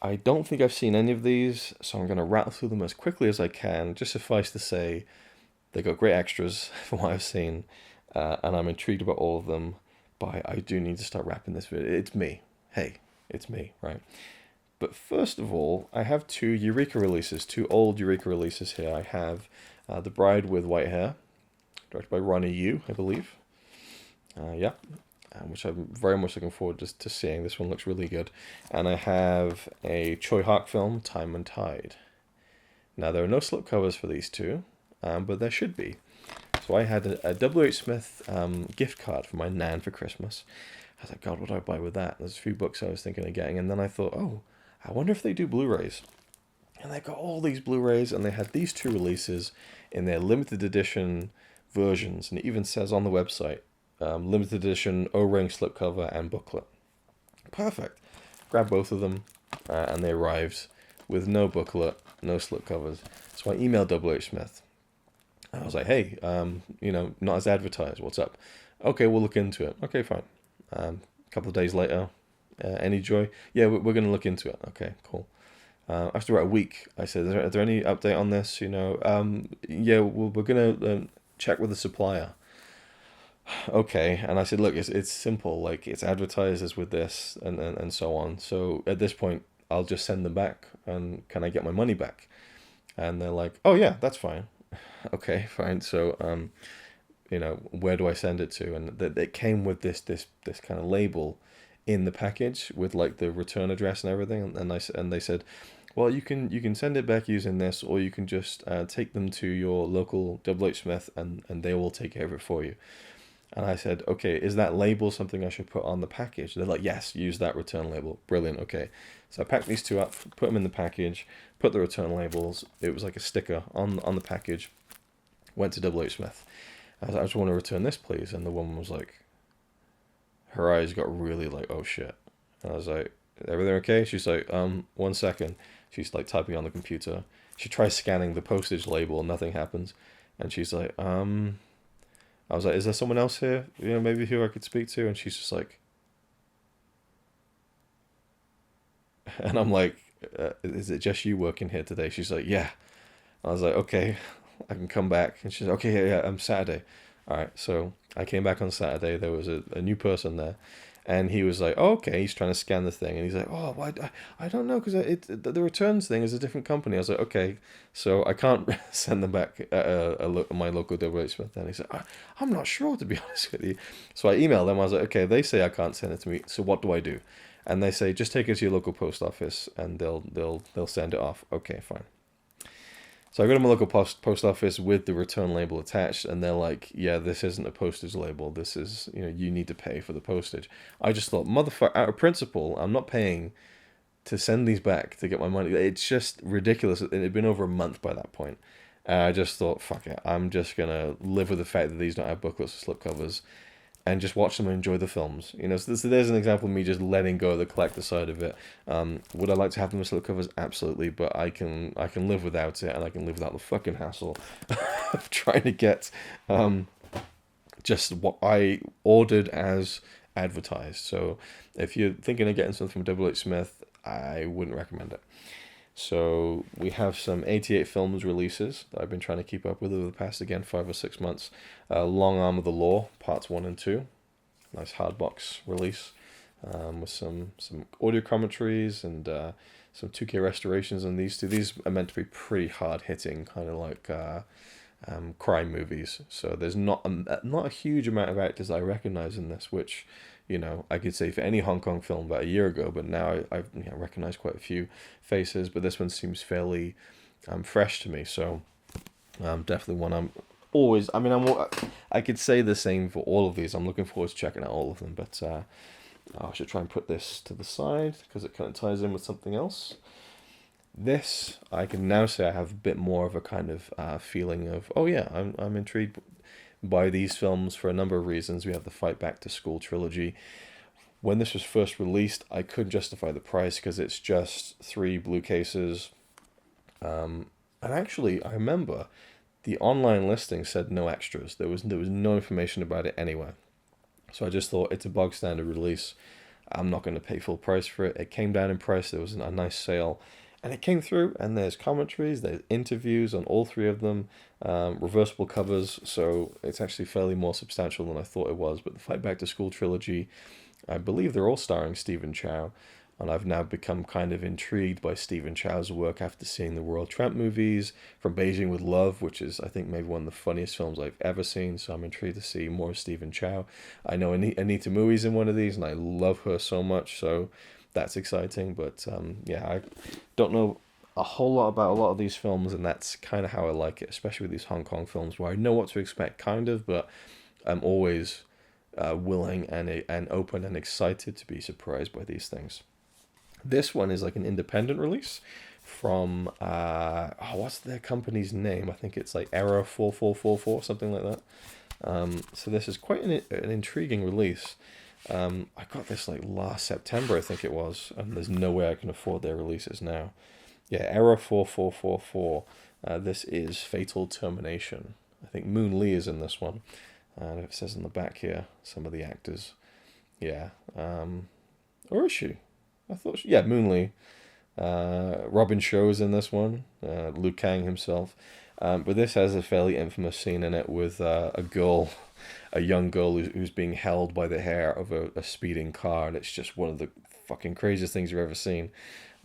I don't think I've seen any of these, so I'm going to rattle through them as quickly as I can. Just suffice to say, they got great extras from what I've seen, and I'm intrigued about all of them, but I do need to start wrapping this video. It's me. Hey, it's me, right? But first of all, I have two Eureka releases, two old Eureka releases here. I have The Bride with White Hair, directed by Ronnie Yu, I believe. Yeah. Which I'm very much looking forward to seeing. This one looks really good. And I have a Choi Hark film, Time and Tide. Now, there are no slipcovers for these two, but there should be. So I had a W.H. Smith gift card for my nan for Christmas. I was like, God, what do I buy with that? There's a few books I was thinking of getting. And then I thought, oh, I wonder if they do Blu-rays. And they got all these Blu-rays, and they had these two releases in their limited edition versions. And it even says on the website, limited edition O-ring slipcover and booklet. Perfect. Grabbed both of them, and they arrived with no booklet, no slipcovers. So I emailed W.H. Smith. I was like, hey, not as advertised. What's up? Okay, we'll look into it. Okay, fine. A couple of days later, any joy? Yeah, we're going to look into it. Okay, cool. After about a week, I said, are there any update on this? Yeah, we're going to check with the supplier. Okay, and I said, look, it's simple, like it's advertised as with this and so on. So at this point, I'll just send them back, and can I get my money back? And they're like, oh yeah, that's fine. Okay, fine. So where do I send it to? And it came with this kind of label in the package with like the return address and everything. And they said, well, you can send it back using this, or you can just take them to your local W.H. Smith, and they will take care of it for you. And I said, okay, is that label something I should put on the package? They're like, yes, use that return label. Brilliant, okay. So I packed these two up, put them in the package, put the return labels. It was like a sticker on the package. Went to W.H. Smith. I was like, I just want to return this, please. And the woman was like, her eyes got really like, oh shit. And I was like, everything okay? She's like, 1 second. She's like typing on the computer. She tries scanning the postage label, nothing happens. And she's like, I was like, is there someone else here? Maybe who I could speak to? And she's just like, and I'm like, is it just you working here today? She's like, yeah. I was like, okay, I can come back. And she's like, okay, yeah, I'm Saturday. All right, so I came back on Saturday. There was a new person there. And he was like, oh, okay, he's trying to scan the thing. And he's like, oh, well, I don't know, because the returns thing is a different company. I was like, okay, so I can't send them back my local W.H. Smith. And he said, I'm not sure, to be honest with you. So I emailed them. I was like, okay, they say I can't send it to me, so what do I do? And they say, just take it to your local post office, and they'll send it off. Okay, fine. So I go to my local post office with the return label attached, and they're like, yeah, this isn't a postage label. This is, you need to pay for the postage. I just thought, motherfucker, out of principle, I'm not paying to send these back to get my money. It's just ridiculous. It had been over a month by that point. And I just thought, fuck it. I'm just going to live with the fact that these don't have booklets or slipcovers, and just watch them and enjoy the films. So there's an example of me just letting go of the collector side of it. Would I like to have them with slipcovers? Absolutely, but I can live without it, and I can live without the fucking hassle of trying to get just what I ordered as advertised. So if you're thinking of getting something from Double H Smith, I wouldn't recommend it. So we have some 88 films releases that I've been trying to keep up with over the past, again, 5 or 6 months. Long Arm of the Law, parts 1 and 2. Nice hardbox release with some audio commentaries and some 2K restorations on these two. These are meant to be pretty hard-hitting, kind of like crime movies. So there's not a huge amount of actors I recognize in this, which, you know, I could say for any Hong Kong film about a year ago, but now I've recognized quite a few faces, but this one seems fairly fresh to me. So definitely one I'm always, I mean, I could say the same for all of these. I'm looking forward to checking out all of them, but I should try and put this to the side because it kind of ties in with something else. This, I can now say I have a bit more of a kind of feeling of, oh yeah, I'm intrigued by these films for a number of reasons. We have the Fight Back to School trilogy. When this was first released, I couldn't justify the price because it's just 3 blue cases. And actually, I remember the online listing said no extras. There was no information about it anywhere. So I just thought it's a bog standard release. I'm not going to pay full price for it. It came down in price. There was a nice sale. And it came through, and there's commentaries, there's interviews on all 3 of them, reversible covers, so it's actually fairly more substantial than I thought it was. But the Fight Back to School trilogy, I believe they're all starring Stephen Chow, and I've now become kind of intrigued by Stephen Chow's work after seeing the Royal Tramp movies, From Beijing with Love, which is, I think, maybe one of the funniest films I've ever seen, so I'm intrigued to see more of Stephen Chow. I know Anita Mui's in one of these, and I love her so much, so that's exciting. But yeah, I don't know a whole lot about a lot of these films, and that's kind of how I like it, especially with these Hong Kong films where I know what to expect, kind of, but I'm always willing and open and excited to be surprised by these things. This one is like an independent release from what's their company's name? I think it's like Error 4444, something like that. So this is quite an intriguing release. I got this like last September, I think it was, and there's no way I can afford their releases now. Yeah, Error 4444. This is Fatal Termination. I think Moon Lee is in this one. And it says on the back here, some of the actors. Yeah. Or is she? I thought yeah, Moon Lee. Robin Shaw is in this one. Liu Kang himself. But this has a fairly infamous scene in it with a girl, a young girl who's being held by the hair of a speeding car, and it's just one of the fucking craziest things you've ever seen.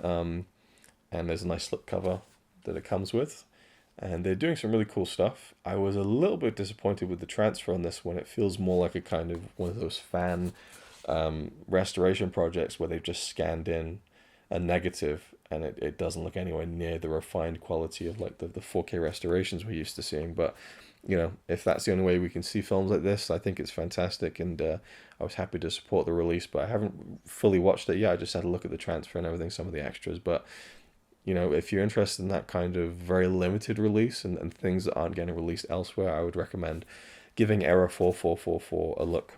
And there's a nice slipcover that it comes with. And they're doing some really cool stuff. I was a little bit disappointed with the transfer on this one. It feels more like a kind of one of those fan restoration projects where they've just scanned in a negative, and it doesn't look anywhere near the refined quality of like the 4K restorations we're used to seeing. But you know, if that's the only way we can see films like this, I think it's fantastic, and I was happy to support the release. But I haven't fully watched it yet. I just had a look at the transfer and everything, some of the extras. But you know, if you're interested in that kind of very limited release and things that aren't getting released elsewhere, I would recommend giving Error 4444 a look.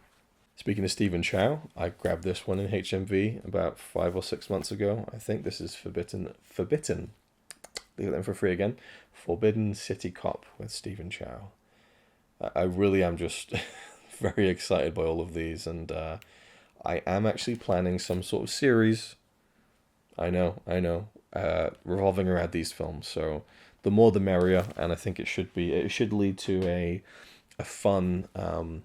Speaking of Stephen Chow, I grabbed this one in HMV about 5 or 6 months ago. I think this is Forbidden. Leave them for free again. Forbidden City Cop with Stephen Chow. I really am just very excited by all of these, and I am actually planning some sort of series. I know, revolving around these films. So the more the merrier, and I think it should lead to a fun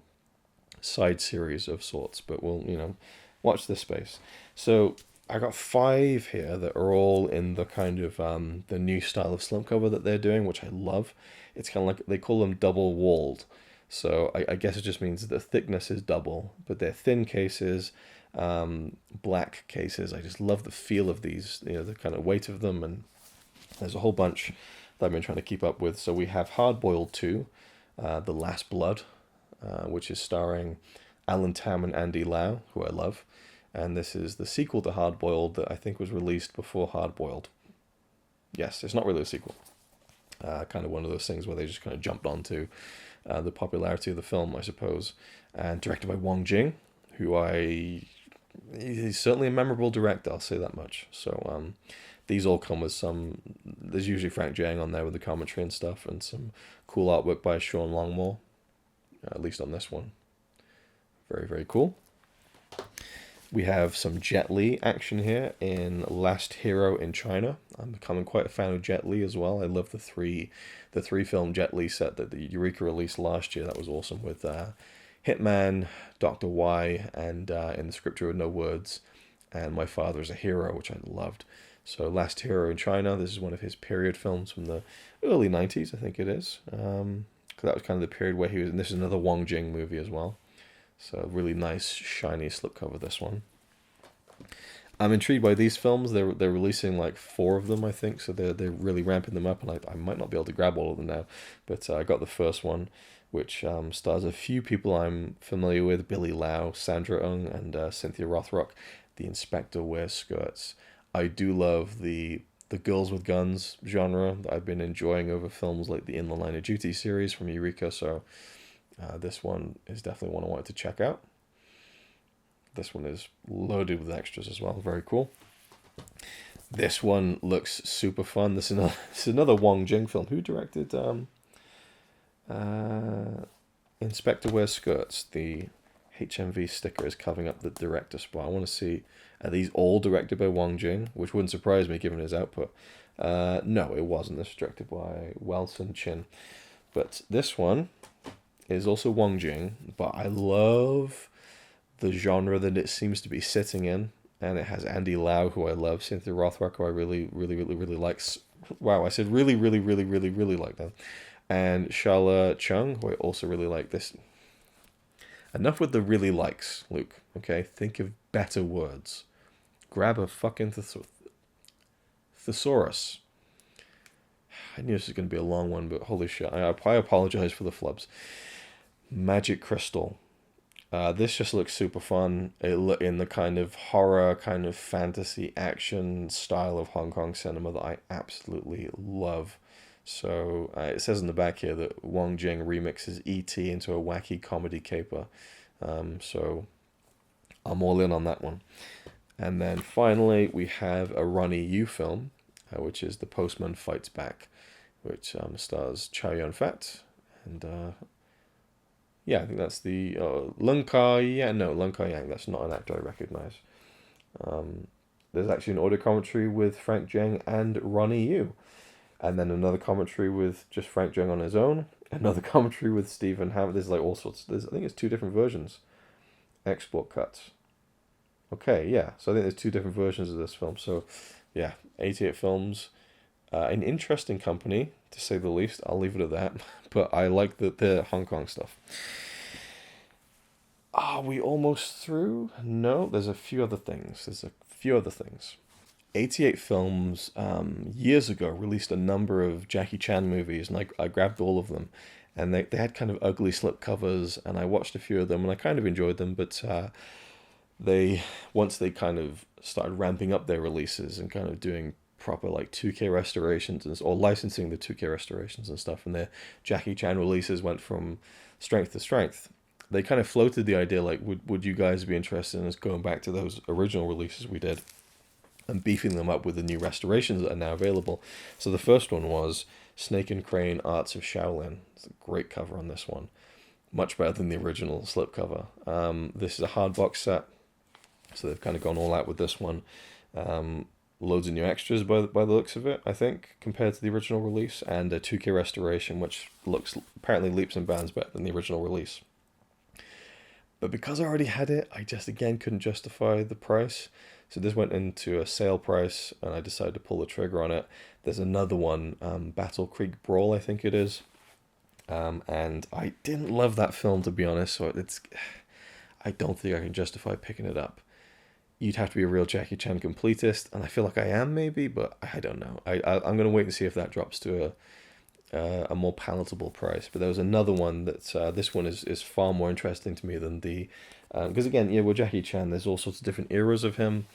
side series of sorts. But we'll watch this space. So I got 5 here that are all in the kind of the new style of slipcover that they're doing, which I love. It's kind of like they call them double walled. So I guess it just means the thickness is double, but they're thin cases. Black cases. I just love the feel of these, the kind of weight of them, and there's a whole bunch that I've been trying to keep up with. So we have Hard Boiled 2, The Last Blood, which is starring Alan Tam and Andy Lau, who I love, and this is the sequel to Hard Boiled that I think was released before Hard Boiled. Yes, it's not really a sequel. Kind of one of those things where they just kind of jumped onto the popularity of the film, I suppose, and directed by Wong Jing, who he's certainly a memorable director, I'll say that much. So these all come with there's usually Frank Jiang on there with the commentary and stuff, and some cool artwork by Sean Longmore, at least on this one. Very, very cool. We have some Jet Li action here in Last Hero in China. I'm becoming quite a fan of Jet Li as well. I love the three film Jet Li set that the Eureka released last year. That was awesome with Hitman, Dr. Y, and In the Scripture with No Words, and My Father's a Hero, which I loved. So Last Hero in China, this is one of his period films from the early 90s, I think it is. 'Cause that was kind of the period where he was, and this is another Wong Jing movie as well. So really nice, shiny slipcover, this one. I'm intrigued by these films. They're releasing like 4 of them, I think. So they're really ramping them up, and I might not be able to grab all of them now. But I got the first one, which stars a few people I'm familiar with: Billy Lau, Sandra Ung, and Cynthia Rothrock. The Inspector Wears Skirts. I do love the girls with guns genre that I've been enjoying over films like the In the Line of Duty series from Eureka. So this one is definitely one I wanted to check out. This one is loaded with extras as well. Very cool. This one looks super fun. This is another Wong Jing film. Who directed Inspector Wears Skirts? The HMV sticker is covering up the director spot. I want to see, are these all directed by Wong Jing? Which wouldn't surprise me given his output. No, it wasn't. This was directed by Wilson Chin. But this one is also Wong Jing, but I love the genre that it seems to be sitting in, and it has Andy Lau, who I love, Cynthia Rothrock, who I really like. Wow, I said really like them, and Shala Chung, who I also really like. This. Enough with the really likes, Luke. Okay, think of better words. Grab a fucking thesaurus. I knew this was going to be a long one, but holy shit, I apologize for the flubs. Magic Crystal. This just looks super fun. In the kind of horror, kind of fantasy action style of Hong Kong cinema that I absolutely love. So it says in the back here that Wong Jing remixes E.T. into a wacky comedy caper. So I'm all in on that one. And then finally we have a Ronnie Yu film, which is The Postman Fights Back, which stars Chow Yun-fat and yeah, I think that's the Lung Ka-yang. No, Lung Ka-yang. That's not an actor I recognize. There's actually an audio commentary with Frank Zheng and Ronnie Yu. And then another commentary with just Frank Zheng on his own. Another commentary with Stephen Hammond. There's like all sorts. I think it's 2 different versions. Export cuts. Okay, yeah. So I think there's 2 different versions of this film. So, yeah, 88 films. An interesting company, to say the least. I'll leave it at that. But I like the Hong Kong stuff. Are we almost through? No, there's a few other things. 88 Films years ago released a number of Jackie Chan movies, and I grabbed all of them. And they had kind of ugly slipcovers, and I watched a few of them, and I kind of enjoyed them, but once they kind of started ramping up their releases and kind of doing proper like 2K restorations or licensing the 2K restorations and stuff, and their Jackie Chan releases went from strength to strength. They kind of floated the idea like, would you guys be interested in us going back to those original releases we did and beefing them up with the new restorations that are now available? So the first one was Snake and Crane Arts of Shaolin. It's a great cover on this one. Much better than the original slipcover. This is a hard box set, so they've kind of gone all out with this one. Loads of new extras by the looks of it, I think, compared to the original release, and a 2K restoration, which looks apparently leaps and bounds better than the original release. But because I already had it, I just again couldn't justify the price. So this went into a sale price, and I decided to pull the trigger on it. There's another one, Battle Creek Brawl, I think it is. And I didn't love that film, to be honest, so I don't think I can justify picking it up. You'd have to be a real Jackie Chan completist, and I feel like I am maybe, but I don't know. I'm going to wait and see if that drops to a more palatable price. But there was another one that's this one is far more interesting to me than the because again, yeah, with Jackie Chan, there's all sorts of different eras of him.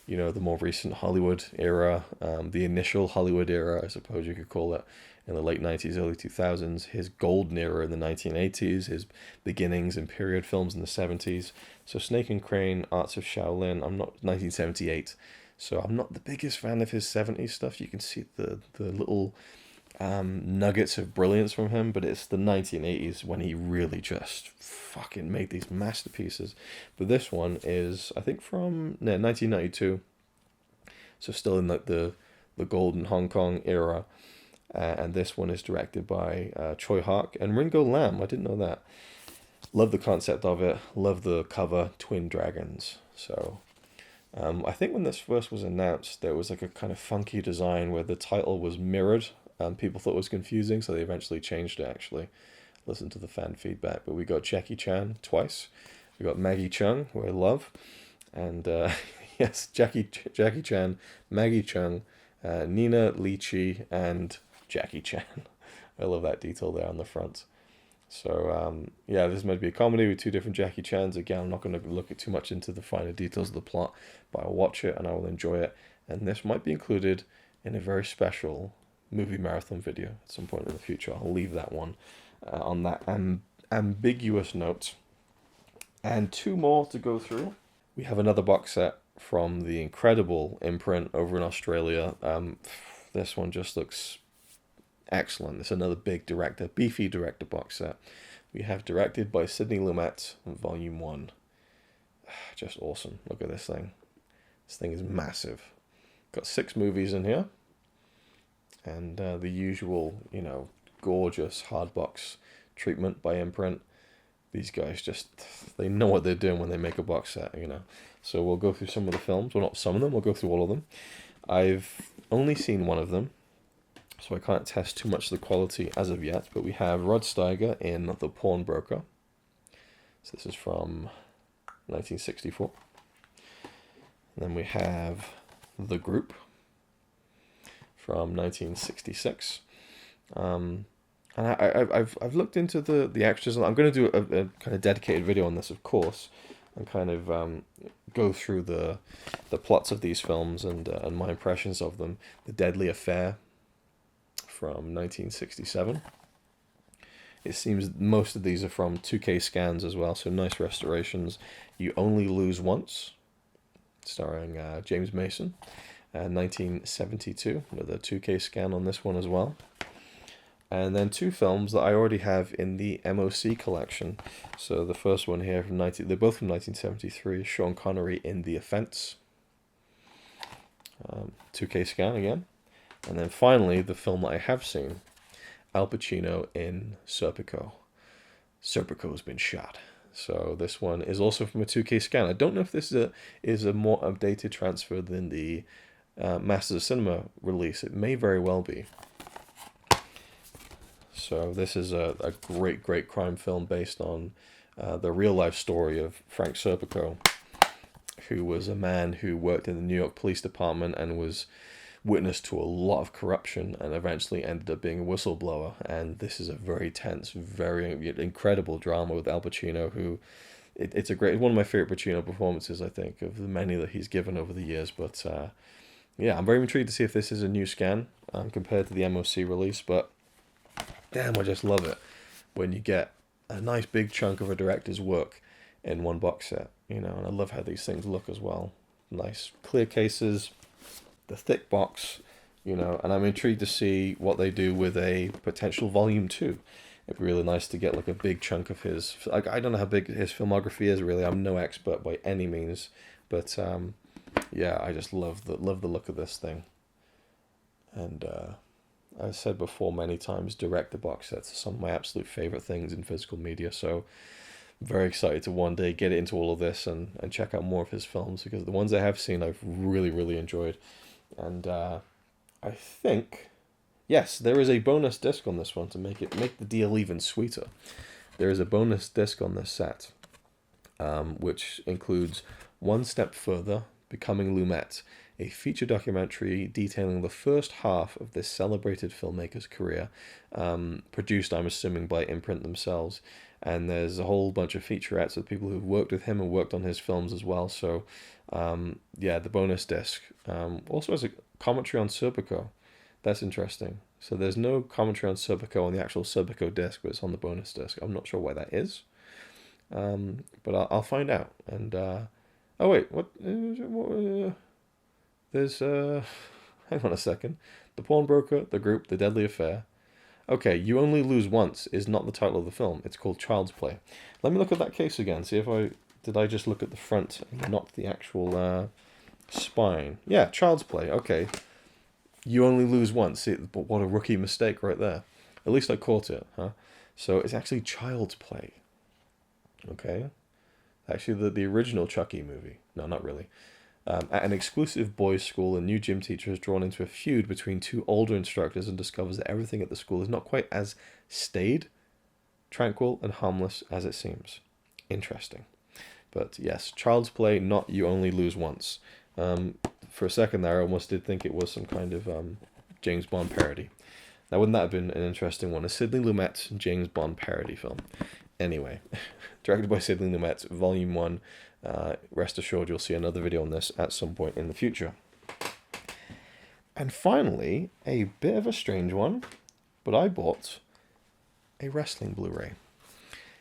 You know, the more recent Hollywood era, the initial Hollywood era, I suppose you could call it, in the late 90s, early 2000s, his golden era in the 1980s, his beginnings in period films in the 70s. So Snake and Crane, Arts of Shaolin, 1978. So I'm not the biggest fan of his 70s stuff. You can see the little nuggets of brilliance from him, but it's the 1980s when he really just fucking made these masterpieces. But this one is, I think, from 1992, so still in like the golden Hong Kong era. And this one is directed by Choi Hark and Ringo Lam. I didn't know that. Love the concept of it. Love the cover, twin dragons. So I think when this first was announced, there was like a kind of funky design where the title was mirrored. People thought it was confusing, so they eventually changed it, actually. Listen to the fan feedback. But we got Jackie Chan twice. We got Maggie Cheung, who I love. And yes, Jackie Chan, Maggie Cheung, Nina Lychee, and Jackie Chan. I love that detail there on the front. So yeah, this is meant to be a comedy with two different Jackie Chans. Again, I'm not going to look at too much into the finer details of the plot, but I'll watch it and I will enjoy it. And this might be included in a very special movie marathon video at some point in the future. I'll leave that one on that ambiguous note. And two more to go through. We have another box set from the incredible imprint over in Australia. This one just looks excellent. It's another big director, beefy director box set. We have directed by Sidney Lumet, Volume 1. Just awesome. Look at this thing. This thing is massive. Got 6 movies in here. And the usual, gorgeous hardbox treatment by imprint. These guys they know what they're doing when they make a box set, So we'll go through some of the films. Well, not some of them. We'll go through all of them. I've only seen one of them, so I can't test too much the quality as of yet. But we have Rod Steiger in The Pawnbroker. So this is from 1964. And then we have The Group from 1966. And I've looked into the extras. I'm going to do a kind of dedicated video on this, of course, and kind of go through the plots of these films and my impressions of them. The Deadly Affair from 1967. It seems most of these are from 2K scans as well, so nice restorations. You Only Lose Once, starring James Mason, 1972. Another 2K scan on this one as well. And then 2 films that I already have in the MOC collection. So the first one here they're both from 1973. Sean Connery in The Offense. 2K scan again. And then finally, the film that I have seen, Al Pacino in Serpico. Serpico's been shot. So this one is also from a 2K scan. I don't know if this is a more updated transfer than the Masters of Cinema release. It may very well be. So this is a great crime film based on the real-life story of Frank Serpico, who was a man who worked in the New York Police Department and was witness to a lot of corruption and eventually ended up being a whistleblower. And this is a very tense, very incredible drama with Al Pacino, who it's one of my favorite Pacino performances, I think, of the many that he's given over the years. But yeah, I'm very intrigued to see if this is a new scan compared to the MOC release. But damn, I just love it when you get a nice big chunk of a director's work in one box set, and I love how these things look as well. Nice clear cases, the thick box, and I'm intrigued to see what they do with a potential volume 2. It'd be really nice to get like a big chunk of his, like, I don't know how big his filmography is really. I'm no expert by any means, but yeah, I just love the look of this thing. And I've said before many times, director box sets are some of my absolute favorite things in physical media. So I'm very excited to one day get into all of this and check out more of his films, because the ones I have seen I've really enjoyed. And I think, yes, there is a bonus disc on this one to make the deal even sweeter. There is a bonus disc on this set, which includes One Step Further, Becoming Lumet, a feature documentary detailing the first half of this celebrated filmmaker's career, produced, I'm assuming, by Imprint themselves. And there's a whole bunch of featurettes of people who've worked with him and worked on his films as well. So, yeah, the bonus disc also has a commentary on Serpico. That's interesting. So there's no commentary on Serpico on the actual Serpico disc, but it's on the bonus disc. I'm not sure why that is, but I'll find out. And oh wait, what there's hang on a second. The Pawnbroker, The Group, The Deadly Affair, Okay, You Only Lose Once is not the title of the film. It's called Child's Play. Let me look at that case again. See if did I just look at the front and not the actual spine. Yeah, Child's Play. Okay. You Only Lose Once. See, but what a rookie mistake right there. At least I caught it, huh? So it's actually Child's Play. Okay. Actually, the original Chucky movie. No, not really. At an exclusive boys' school, a new gym teacher is drawn into a feud between two older instructors and discovers that everything at the school is not quite as staid, tranquil, and harmless as it seems. Interesting. But yes, Child's Play, not You Only Lose Once. For a second there, I almost did think it was some kind of James Bond parody. Now, wouldn't that have been an interesting one? A Sidney Lumet James Bond parody film. Anyway, directed by Sidney Lumet, Volume 1. Rest assured you'll see another video on this at some point in the future. And finally, a bit of a strange one, but I bought a wrestling Blu-ray.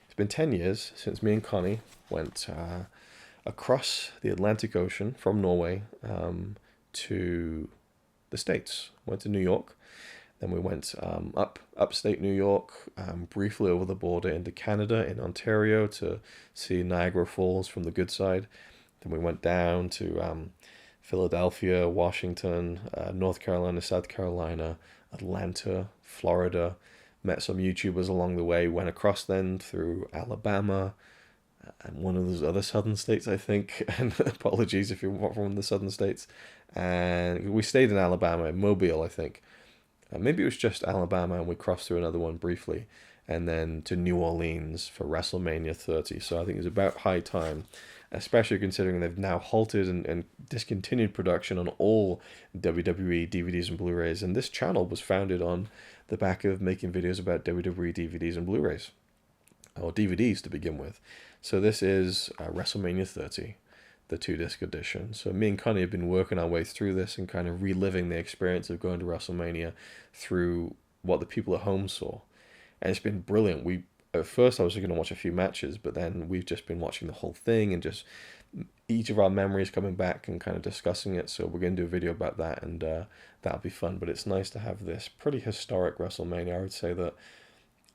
It's been 10 years since me and Connie went across the Atlantic Ocean from Norway to the States. Went to New York. Then we went upstate New York, briefly over the border into Canada, in Ontario, to see Niagara Falls from the good side. Then we went down to Philadelphia, Washington, North Carolina, South Carolina, Atlanta, Florida. Met some YouTubers along the way. Went across then through Alabama and one of those other southern states, I think. And apologies if you're from the southern states. And we stayed in Alabama, Mobile, I think. Maybe it was just Alabama, and we crossed through another one briefly, and then to New Orleans for WrestleMania 30. So I think it's about high time, especially considering they've now halted and discontinued production on all WWE DVDs and Blu-rays. And this channel was founded on the back of making videos about WWE DVDs and Blu-rays, or DVDs to begin with. So this is WrestleMania 30. The 2-disc edition. So me and Connie have been working our way through this and kind of reliving the experience of going to WrestleMania through what the people at home saw. And it's been brilliant. At first I was going to watch a few matches, but then we've just been watching the whole thing and just each of our memories coming back and kind of discussing it. So we're going to do a video about that, and that'll be fun. But it's nice to have this pretty historic WrestleMania. I would say that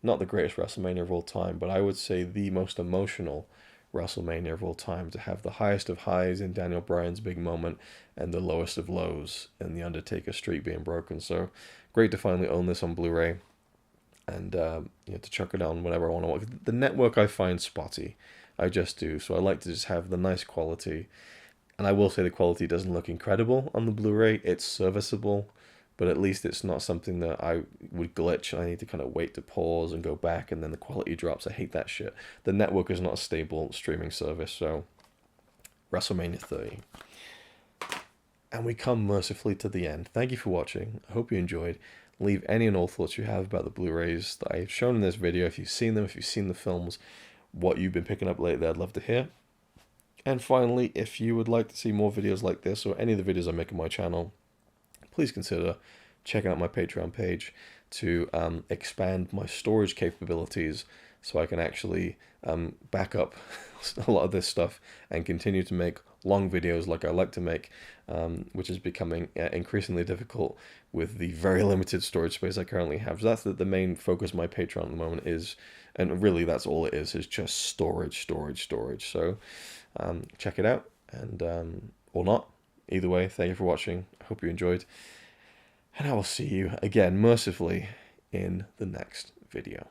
not the greatest WrestleMania of all time, but I would say the most emotional WrestleMania of all time, to have the highest of highs in Daniel Bryan's big moment and the lowest of lows in the Undertaker streak being broken. So great to finally own this on Blu-ray and to chuck it on whenever I want to watch. The network I find spotty. I just do. So I like to just have the nice quality. And I will say the quality doesn't look incredible on the Blu-ray. It's serviceable, but at least it's not something that I would glitch. I need to kind of wait to pause and go back, and then the quality drops. I hate that shit. The network is not a stable streaming service, so WrestleMania 30. And we come mercifully to the end. Thank you for watching. I hope you enjoyed. Leave any and all thoughts you have about the Blu-rays that I've shown in this video. If you've seen them, if you've seen the films, what you've been picking up lately, I'd love to hear. And finally, if you would like to see more videos like this, or any of the videos I make on my channel, please consider checking out my Patreon page to expand my storage capabilities so I can actually back up a lot of this stuff and continue to make long videos like I like to make, which is becoming increasingly difficult with the very limited storage space I currently have. So that's the main focus of my Patreon at the moment is, and really that's all it is just storage. So check it out, and or not. Either way, thank you for watching. I hope you enjoyed. And I will see you again, mercifully, in the next video.